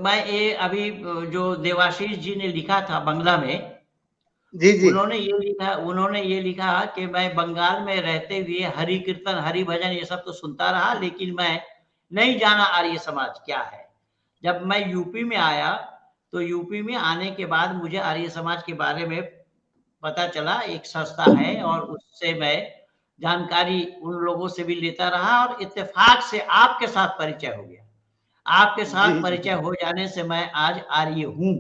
मैं ये अभी जो देवाशीष जी ने लिखा था बंगला में, जी जी उन्होंने ये लिखा कि मैं बंगाल में रहते हुए हरि कीर्तन, हरि भजन ये सब तो सुनता रहा, लेकिन मैं नहीं जाना आर्य समाज क्या है। जब मैं यूपी में आया तो यूपी में आने के बाद मुझे आर्य समाज के बारे में पता चला, एक संस्था है, और उससे मैं जानकारी उन लोगों से भी लेता रहा, और इत्तेफाक से आपके साथ परिचय हो गया। आपके साथ परिचय हो जाने से मैं आज आर्य हूं।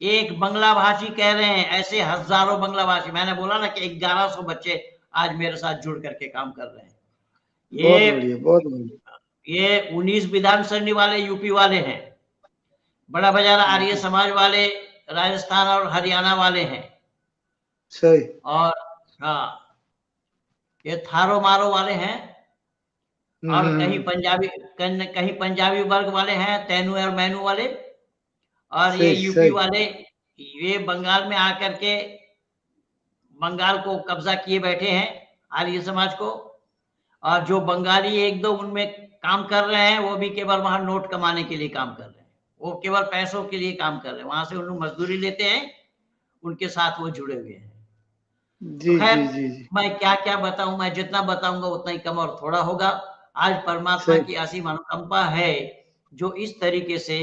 एक बंगला भाषी कह रहे हैं, ऐसे हजारों बंगला भाषी, मैंने बोला ना कि 1100 बच्चे आज मेरे साथ जुड़ करके काम कर रहे हैं। बहुत बढ़िया। ये 19 विधान सरणी वाले यूपी वाले हैं, बड़ा बाजार आर्य समाज वाले राजस्थान और हरियाणा वाले हैं, सही। और हाँ ये थारो मारो वाले हैं, और कहीं पंजाबी वर्ग वाले हैं, तैनू और मैनू वाले, और ये यूपी वाले ये बंगाल में आकर के बंगाल को कब्जा किए बैठे हैं आर्य समाज को। और जो बंगाली 1-2 उनमें काम कर रहे हैं वो भी केवल वहां नोट कमाने के लिए काम कर रहे हैं, वो केवल पैसों के लिए काम कर रहे हैं, वहां से उन लोग मजदूरी लेते हैं, उनके साथ वो जुड़े हुए हैं। जी, खैर जी। मैं क्या क्या बताऊं, मैं जितना बताऊंगा उतना ही कम और थोड़ा होगा। आज परमात्मा की असीम अनुकंपा है जो इस तरीके से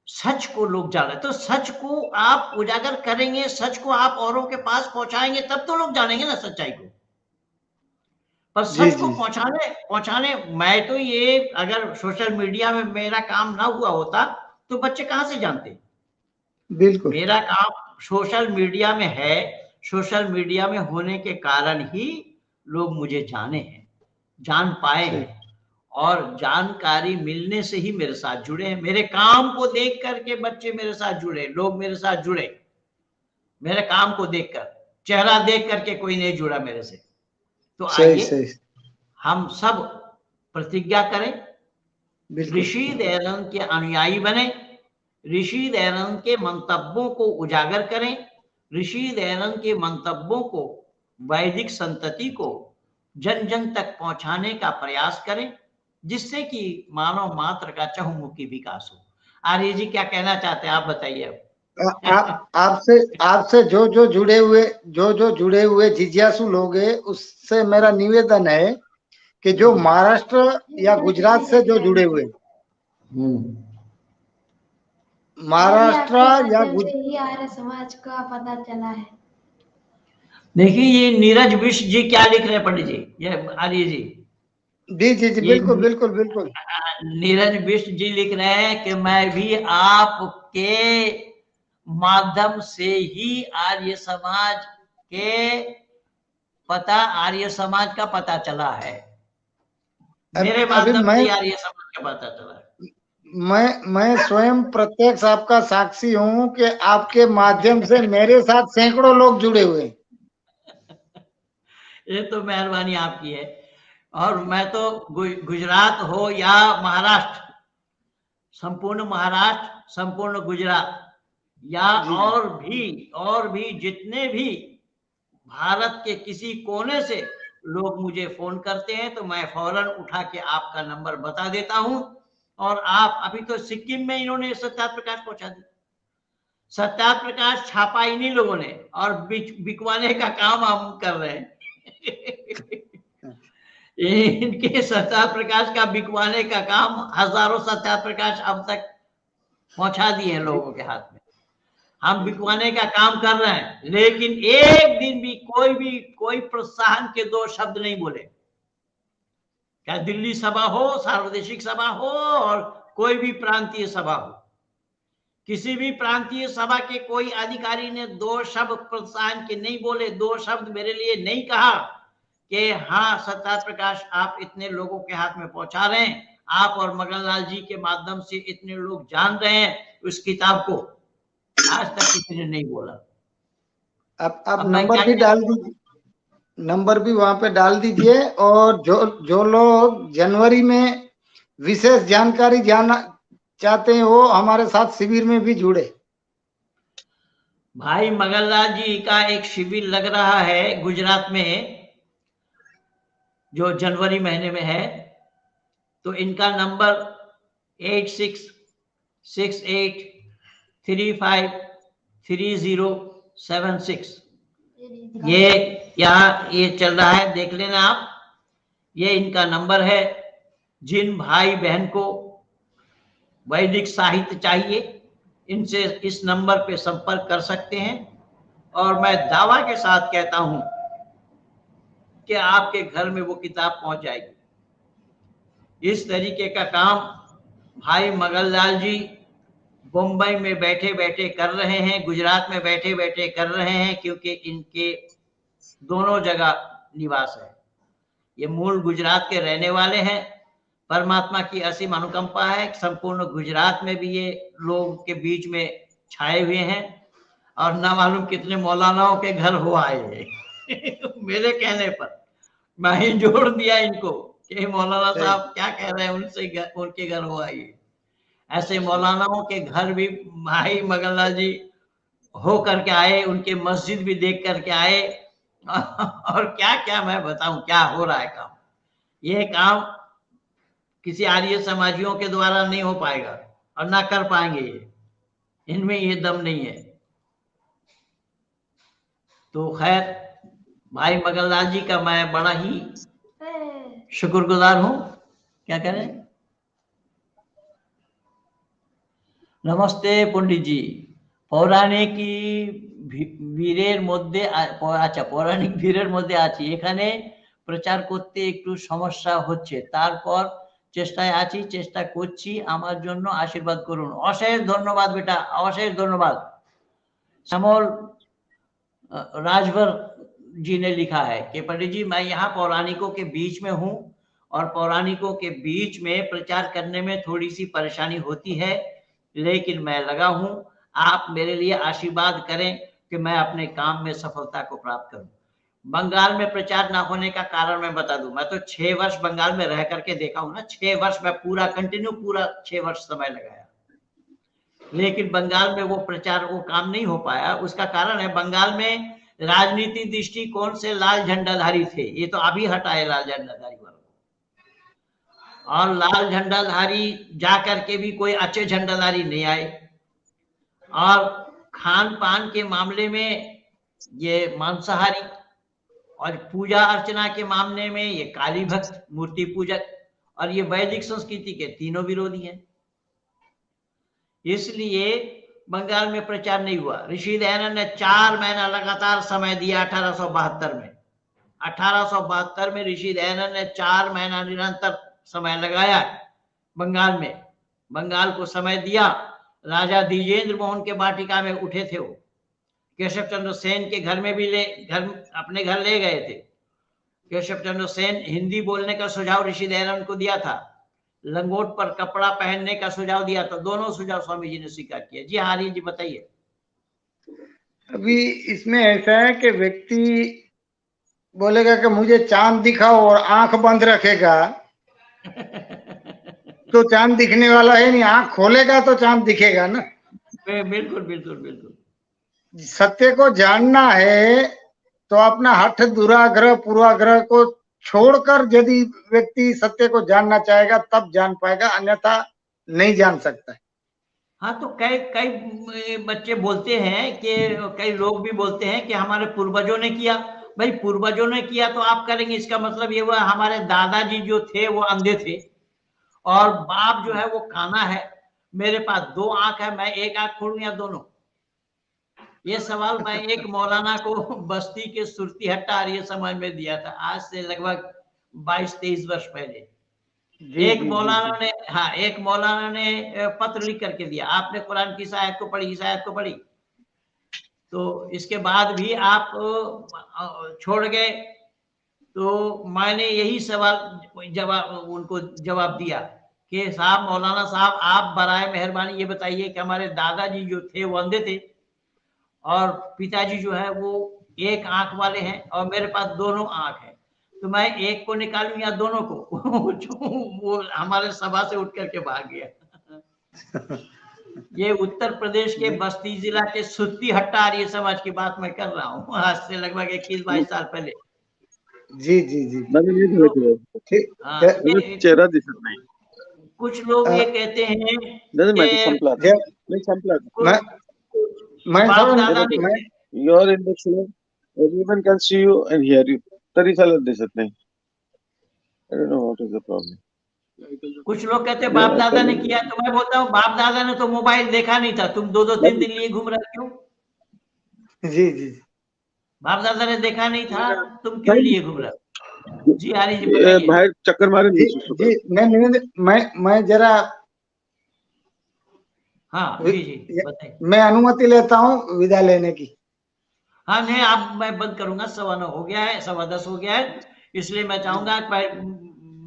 सच को लोग जाने, तो सच को आप उजागर करेंगे, सच को आप औरों के पास पहुंचाएंगे, तब तो लोग जानेंगे ना सच्चाई को। पर सच को पहुंचाने मैं तो ये, अगर सोशल मीडिया में मेरा काम ना हुआ होता तो बच्चे कहां से जानते। बिल्कुल मेरा काम सोशल मीडिया में है, सोशल मीडिया में होने के कारण ही लोग मुझे जाने हैं, जान पाए सही। हैं, और जानकारी मिलने से ही मेरे साथ जुड़े हैं। मेरे काम को देख करके बच्चे मेरे साथ जुड़े, लोग मेरे साथ जुड़े, मेरे काम को देखकर। चेहरा देख करके कोई नहीं जुड़ा मेरे से। तो सही आइए सही हम सब प्रतिज्ञा करें, बिल्कुल ऋषि दयानंद के अनुयायी बने, ऋषि दयानंद के मंतव्यों को उजागर करें, ऋषि दयानंद के मंतव्यों को, वैदिक संतति को जन जन तक पहुंचाने का प्रयास करें, जिससे कि मानव मात्र का चहुमुखी विकास हो। आर्य जी क्या कहना चाहते हैं, आप बताइए अब। आपसे आपसे जो जो जुड़े हुए जिज्ञासु लोग हैं, उससे मेरा निवेदन है कि जो महाराष्ट्र या गुजरात से जो जुड़े हुए, महाराष्ट्र या से ही आर्य समाज का पता चला है। देखिए ये नीरज विश्व जी क्या लिख रहे हैं पंडित जी, ये आर्य जी, जी जी जी ये बिल्कुल बिल्कुल बिल्कुल नीरज विश्व जी लिख रहे हैं कि मैं भी आपके माध्यम से ही आर्य समाज के पता, आर्य समाज का पता चला है, मेरे अभी माध्यम से आर्य समाज का पता चला है। मैं स्वयं प्रत्यक्ष आपका साक्षी हूं कि आपके माध्यम से मेरे साथ सैकड़ों लोग जुड़े हुए हैं। ये तो मेहरबानी आपकी है। और मैं तो गुजरात हो या महाराष्ट्र, संपूर्ण महाराष्ट्र, संपूर्ण गुजरात, या और भी जितने भी भारत के किसी कोने से लोग मुझे फोन करते हैं, तो मैं फौरन उठा के आपका नंबर बता देता हूं। और आप अभी तो सिक्किम में इन्होंने सत्यार्थ प्रकाश पहुंचा दिया, सत्यार्थ प्रकाश छापा इन्हीं लोगों ने, और बिकवाने का काम हम कर रहे हैं। इनके सत्यार्थ प्रकाश का बिकवाने का काम हजारों सत्यार्थ प्रकाश अब तक पहुंचा दिए हैं लोगों के हाथ में। हम बिकवाने का काम कर रहे हैं, लेकिन एक दिन भी कोई प्रोत्साहन के दो शब्द नहीं बोले। क्या दिल्ली सभा हो, सार्वदेशिक सभा हो, और कोई भी प्रांतीय सभा हो, किसी भी प्रांतीय सभा के कोई अधिकारी ने दो शब्द प्रोत्साहन के नहीं बोले, दो शब्द मेरे लिए नहीं कहा कि हाँ सत्यार्थ प्रकाश आप इतने लोगों के हाथ में पहुंचा रहे हैं, आप और मगनलाल जी के माध्यम से इतने लोग जान रहे हैं उस किताब को। आज तक किसी ने नहीं बोला। अब नंबर भी डाल दीजिए, नंबर भी वहां पे डाल दीजिए, और जो लोग जनवरी में विशेष जानकारी जानना चाहते हैं वो हमारे साथ शिविर में भी जुड़े। भाई मगनलाल जी का एक शिविर लग रहा है गुजरात में, जो जनवरी महीने में है। तो इनका नंबर 8668353076, ये यहाँ ये चल रहा है, देख लेना आप। ये इनका नंबर है। जिन भाई बहन को वैदिक साहित्य चाहिए, इनसे इस नंबर पे संपर्क कर सकते हैं। और मैं दावा के साथ कहता हूं कि आपके घर में वो किताब पहुंच जाएगी। इस तरीके का काम भाई मगनलाल जी मुंबई में बैठे बैठे कर रहे हैं, गुजरात में बैठे बैठे कर रहे हैं, क्योंकि इनके दोनों जगह निवास है। ये मूल गुजरात के रहने वाले हैं। परमात्मा की असीम अनुकंपा है, संपूर्ण गुजरात में भी ये लोग के बीच में छाए हुए हैं, और ना मालूम कितने मौलानाओं के घर हो आए हैं। मेरे कहने पर मैं ही जोड़ दिया इनको कि मौलाना साहब क्या कह रहे हैं, उनके घर हो आइए। ऐसे मौलानाओं के घर भी भाई मगनलाल जी हो करके आए, उनके मस्जिद भी देख करके आए, और क्या क्या मैं बताऊं क्या हो रहा है काम। यह काम किसी आर्य समाजियों के द्वारा नहीं हो पाएगा, और ना कर पाएंगे, ये इनमें ये दम नहीं है। तो खैर भाई मगनलाल जी का मैं बड़ा ही शुक्रगुजार हूं। क्या कह रहे हैं? नमस्ते पंडित जी। পৌরাণিক বীরের মধ্যে আচ্ছা পৌরাণিক বীরের মধ্যে আছি, এখানে প্রচার করতে একটু সমস্যা হচ্ছে, তারপর চেষ্টায় আছি, চেষ্টা করছি, আমার জন্য আশীর্বাদ করুন। অশেষ ধন্যবাদ বেটা, অশেষ ধন্যবাদ। समोल राजभर जी ने लिखा है कि पंडित जी, मैं यहाँ पौराणिकों के बीच में हूँ और पौराणिकों के बीच में प्रचार करने में थोड़ी सी परेशानी होती है, लेकिन मैं लगा हूँ। आप मेरे लिए आशीर्वाद करें कि मैं अपने काम में सफलता को प्राप्त करूं। बंगाल में प्रचार ना होने का कारण मैं बता दूं, मैं तो 6 वर्ष बंगाल में रह करके देखा हूं ना, 6 वर्ष में पूरा 6 वर्ष समय लगाया, लेकिन बंगाल में वो प्रचार, वो काम नहीं हो पाया। उसका कारण है, बंगाल में राजनीति दृष्टिकोण से लाल झंडाधारी थे, ये तो अभी हटाए लाल झंडाधारी वालों को, और लाल झंडाधारी जाकर के भी कोई अच्छे झंडाधारी नहीं आए। और खान पान के मामले में ये मांसाहारी, और पूजा अर्चना के मामले में ये काली भक्त, मूर्ति पूजक, और ये वैदिक संस्कृति के तीनों विरोधी हैं। इसलिए बंगाल में प्रचार नहीं हुआ। ऋषि दयानंद ने 4 महीना लगातार समय दिया 1872 में। 1872 में ऋषि दयानंद ने 4 महीना निरंतर समय लगाया बंगाल में, बंगाल को समय दिया। राजा द्विजेंद्र मोहन के वाटिका में उठे थे वो, केशव चंद्र सेन के घर में भी अपने घर ले गए थे। केशव चंद्र सेन हिंदी बोलने का सुझाव ऋषि दयानंद को दिया था, लंगोट पर कपड़ा पहनने का सुझाव दिया था, दोनों सुझाव स्वामी जी ने स्वीकार किया। जी आर्य जी बताइए। अभी इसमें ऐसा है कि व्यक्ति बोलेगा कि मुझे चांद दिखाओ और आंख बंद रखेगा तो चांद दिखने वाला है नहीं, आंख खोलेगा तो चांद दिखेगा ना। बिल्कुल बिल्कुल बिल्कुल। सत्य को जानना है तो अपना हठ, दुराग्रह, पूर्वाग्रह को छोड़कर यदि व्यक्ति सत्य को जानना चाहेगा तब जान पाएगा, अन्यथा नहीं जान सकता है। हाँ, तो कई बच्चे बोलते हैं कि, कई लोग भी बोलते हैं कि हमारे पूर्वजों ने किया। भाई पूर्वजों ने किया तो आप करेंगे, इसका मतलब ये हुआ हमारे दादाजी जो थे वो अंधे थे और बाप जो है वो काना है। मेरे पास 2 आंख है, मैं एक आंख खोलूं या दोनों? ये सवाल मैं एक मौलाना को बस्ती के सुरती हट्टा आर्य समाज में दिया था, आज से लगभग 22-23 वर्ष पहले। एक मौलाना ने, हाँ, एक मौलाना ने पत्र लिख करके दिया, आपने कुरान की इस आयत को पढ़ी, इस आयत को पढ़ी, तो इसके बाद भी आप छोड़ गए। तो मैंने यही सवाल उनको जवाब दिया कि साहब, मौलाना साहब, आप बराए मेहरबानी ये बताइए कि हमारे दादाजी जो थे वो अंधे थे और पिताजी जो है वो एक आंख वाले हैं और मेरे पास दोनों आंख है, तो मैं एक को निकालूं या दोनों को? वो हमारे सभा से उठ करके भाग गया। ये उत्तर प्रदेश के बस्ती जिला के सुत्ती हट्टा आर्य समाज की बात मैं कर रहा हूँ, आज से लगभग 21-22 साल पहले। जी जी जी, चेहरा दिसत नाही। कुछ लोग ये कहते हैं You're in the show, everyone can see you and hear you, तरी साला दिसत नाही। I don't know what is the problem. कुछ लोग कहते हैं बाप दादा ने किया, तो मैं बोलता हूँ बाप दादा ने तो मोबाइल देखा नहीं था, तुम 2-3 दिन लिए घूम रहे क्यों? जी जी, बाप दादा ने देखा नहीं था, तुम क्यों लिए घूम रहे? जी आर्य जी बताइए। बाहर चक्कर मारे जी, मैं जरा, हाँ जी जी बताइए। मैं अनुमति लेता हूँ विदा लेने की। हाँ नहीं, अब मैं बंद करूंगा, 9:15 हो गया है, 10:15 हो गया है, इसलिए मैं चाहूंगा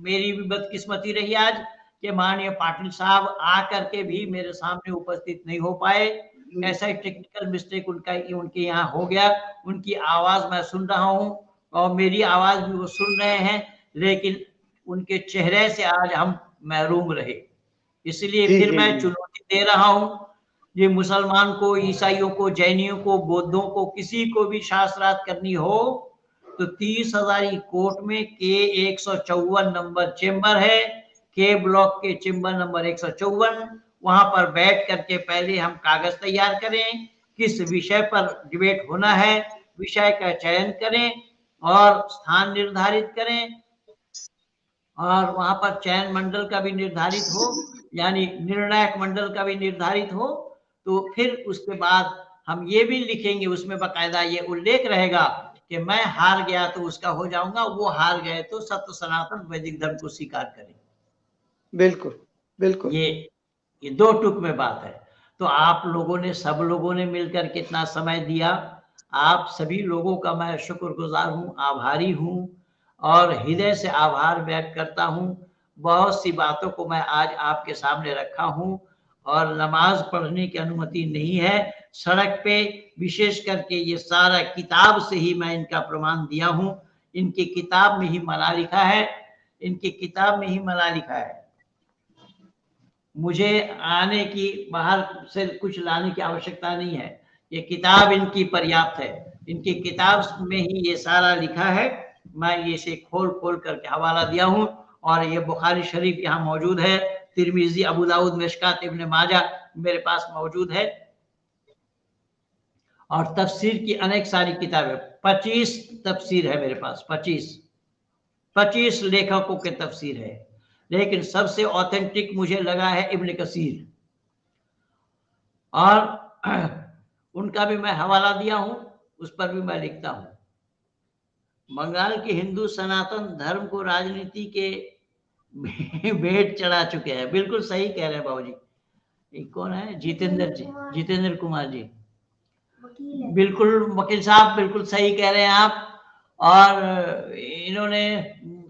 मेरी भी बदकिस्मती रही आज कि माननीय पाटिल साहब आकर के भी मेरे सामने उपस्थित नहीं हो पाए। ऐसा ही टेक्निकल मिस्टेक उनके यहाँ हो गया। उनकी आवाज मैं सुन रहा हूँ और मेरी आवाज भी वो सुन रहे हैं, लेकिन उनके चेहरे से आज हम महरूम रहे। इसलिए फिर मैं चुनौती दे रहा हूँ, ये मुसलमान को, ईसाइयों को, जैनियों को, बौद्धों को, किसी को भी शास्त्रार्थ करनी हो तो 30 हजारी कोर्ट में के 154 नंबर चेंबर है, के ब्लॉक के चेंबर नंबर 154, वहां पर बैठ करके पहले हम कागज तैयार करें, किस विषय पर डिबेट होना है, विषय का चयन करें और स्थान निर्धारित करें, और वहां पर चयन मंडल का भी निर्धारित हो, यानी निर्णायक मंडल का भी निर्धारित हो। तो फिर उसके बाद हम ये भी लिखेंगे, उसमें बकायदा ये उल्लेख रहेगा कि मैं हार गया तो उसका हो जाऊंगा, वो हार गए तो सत्य सनातन वैदिक धर्म को स्वीकार करें। बिल्कुल बिल्कुल, ये 2 टुक में बात है। तो आप लोगों ने, सब लोगों ने मिलकर कितना समय दिया। आप सभी लोगों का मैं शुक्रगुजार हूँ, आभारी हूँ और हृदय से आभार व्यक्त करता हूँ। बहुत सी बातों को मैं आज आपके सामने रखा हूँ और नमाज पढ़ने की अनुमति नहीं है सड़क पे, विशेष करके ये सारा किताब से ही मैं इनका प्रमाण दिया हूँ। इनकी किताब में ही मना लिखा है, इनकी किताब में ही मना लिखा है। मुझे आने की, बाहर से कुछ लाने की आवश्यकता नहीं है, ये किताब इनकी पर्याप्त है। इनकी किताब में ही ये सारा लिखा है। मैं ये इसे खोल खोल करके हवाला दिया हूँ और ये बुखारी शरीफ यहाँ मौजूद है, तिरमिजी, अबू दाऊद, मिशकात, इब्न माजा मेरे पास मौजूद है और तफसीर की अनेक सारी किताबें, 25 तफसीर है मेरे पास, 25 लेखकों के तफसीर है। लेकिन सबसे ऑथेंटिक मुझे लगा है इब्न कसीर, और उनका भी मैं हवाला दिया हूं, उस पर भी मैं लिखता हूं। बंगाल के हिंदू सनातन धर्म को राजनीति के भेंट चढ़ा चुके हैं। बिल्कुल सही कह रहे हैं बाबूजी। ये कौन है? जितेंद्र जी, जितेंद्र कुमार जी, बिल्कुल वकील साहब, बिल्कुल सही कह रहे हैं आप। और इन्होंने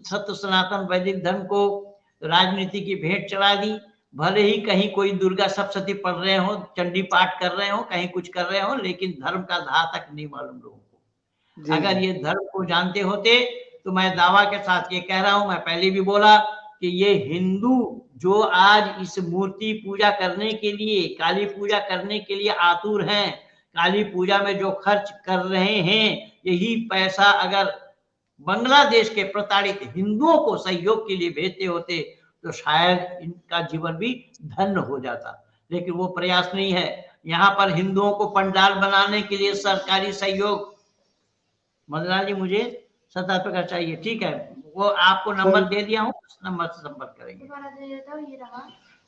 सत्य सनातन वैदिक धर्म को राजनीति की भेंट चढ़ा दी। भले ही कहीं कोई दुर्गा सप्तशती पढ़ रहे हो, चंडी पाठ कर रहे हो, कहीं कुछ कर रहे हो, लेकिन धर्म का धा तक नहीं मालूम लोगों को। अगर ये धर्म को जानते होते तो मैं दावा के साथ ये कह रहा हूं, मैं पहले भी बोला कि ये हिंदू जो आज इस मूर्ति पूजा करने के लिए, काली पूजा करने के लिए आतुर हैं, काली पूजा में जो खर्च कर रहे हैं, यही पैसा अगर बांग्लादेश के प्रताड़ित हिंदुओं को सहयोग के लिए भेजते होते तो शायद इनका जीवन भी धन्य हो जाता। लेकिन वो प्रयास नहीं है। यहाँ पर हिंदुओं को पंडाल बनाने के लिए सरकारी सहयोग, मदनलाल जी मुझे 7 का चाहिए, ठीक है, वो आपको नंबर दे दिया हूँ, उस नंबर से संपर्क करेंगे।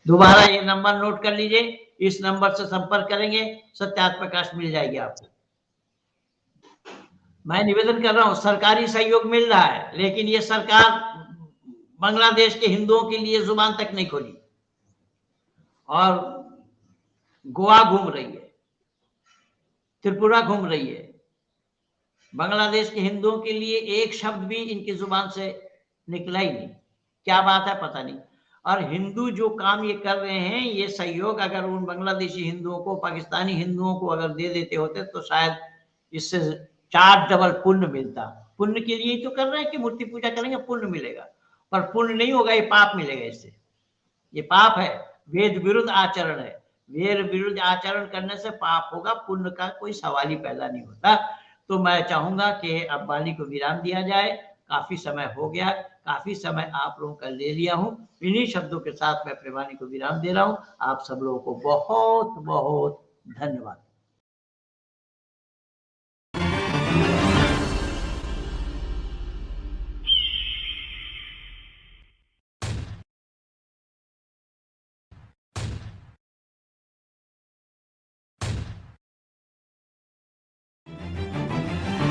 दोबारा ये नंबर नोट कर लीजिए, इस नंबर से संपर्क करेंगे, सत्यार्थ प्रकाश मिल जाएगी आपको। मैं निवेदन कर रहा हूं, सरकारी सहयोग मिल रहा है, लेकिन ये सरकार बांग्लादेश के हिंदुओं के लिए जुबान तक नहीं खोली और गोवा घूम रही है, त्रिपुरा घूम रही है। बांग्लादेश के हिंदुओं के लिए एक शब्द भी इनकी जुबान से निकला ही नहीं। क्या बात है पता नहीं। और हिंदू जो काम ये कर रहे हैं, ये सहयोग अगर उन बांग्लादेशी हिंदुओं को, पाकिस्तानी हिंदुओं को अगर दे देते होते तो शायद इससे 4 डबल पुण्य मिलता। पुण्य के लिए तो कर रहे हैं कि मूर्ति पूजा करेंगे पुण्य मिलेगा, पर पुण्य नहीं होगा, ये पाप मिलेगा। इससे ये पाप है, वेद विरुद्ध आचरण है। वेद विरुद्ध आचरण करने से पाप होगा, पुण्य का कोई सवाल ही पैदा नहीं होता। तो मैं चाहूंगा कि अब वाणी को विराम दिया जाए। काफी समय हो गया, काफी समय आप लोगों का ले लिया हूं। इन्हीं शब्दों के साथ मैं अपनी वाणी को विराम दे रहा हूं। आप सब लोगों को बहुत बहुत धन्यवाद।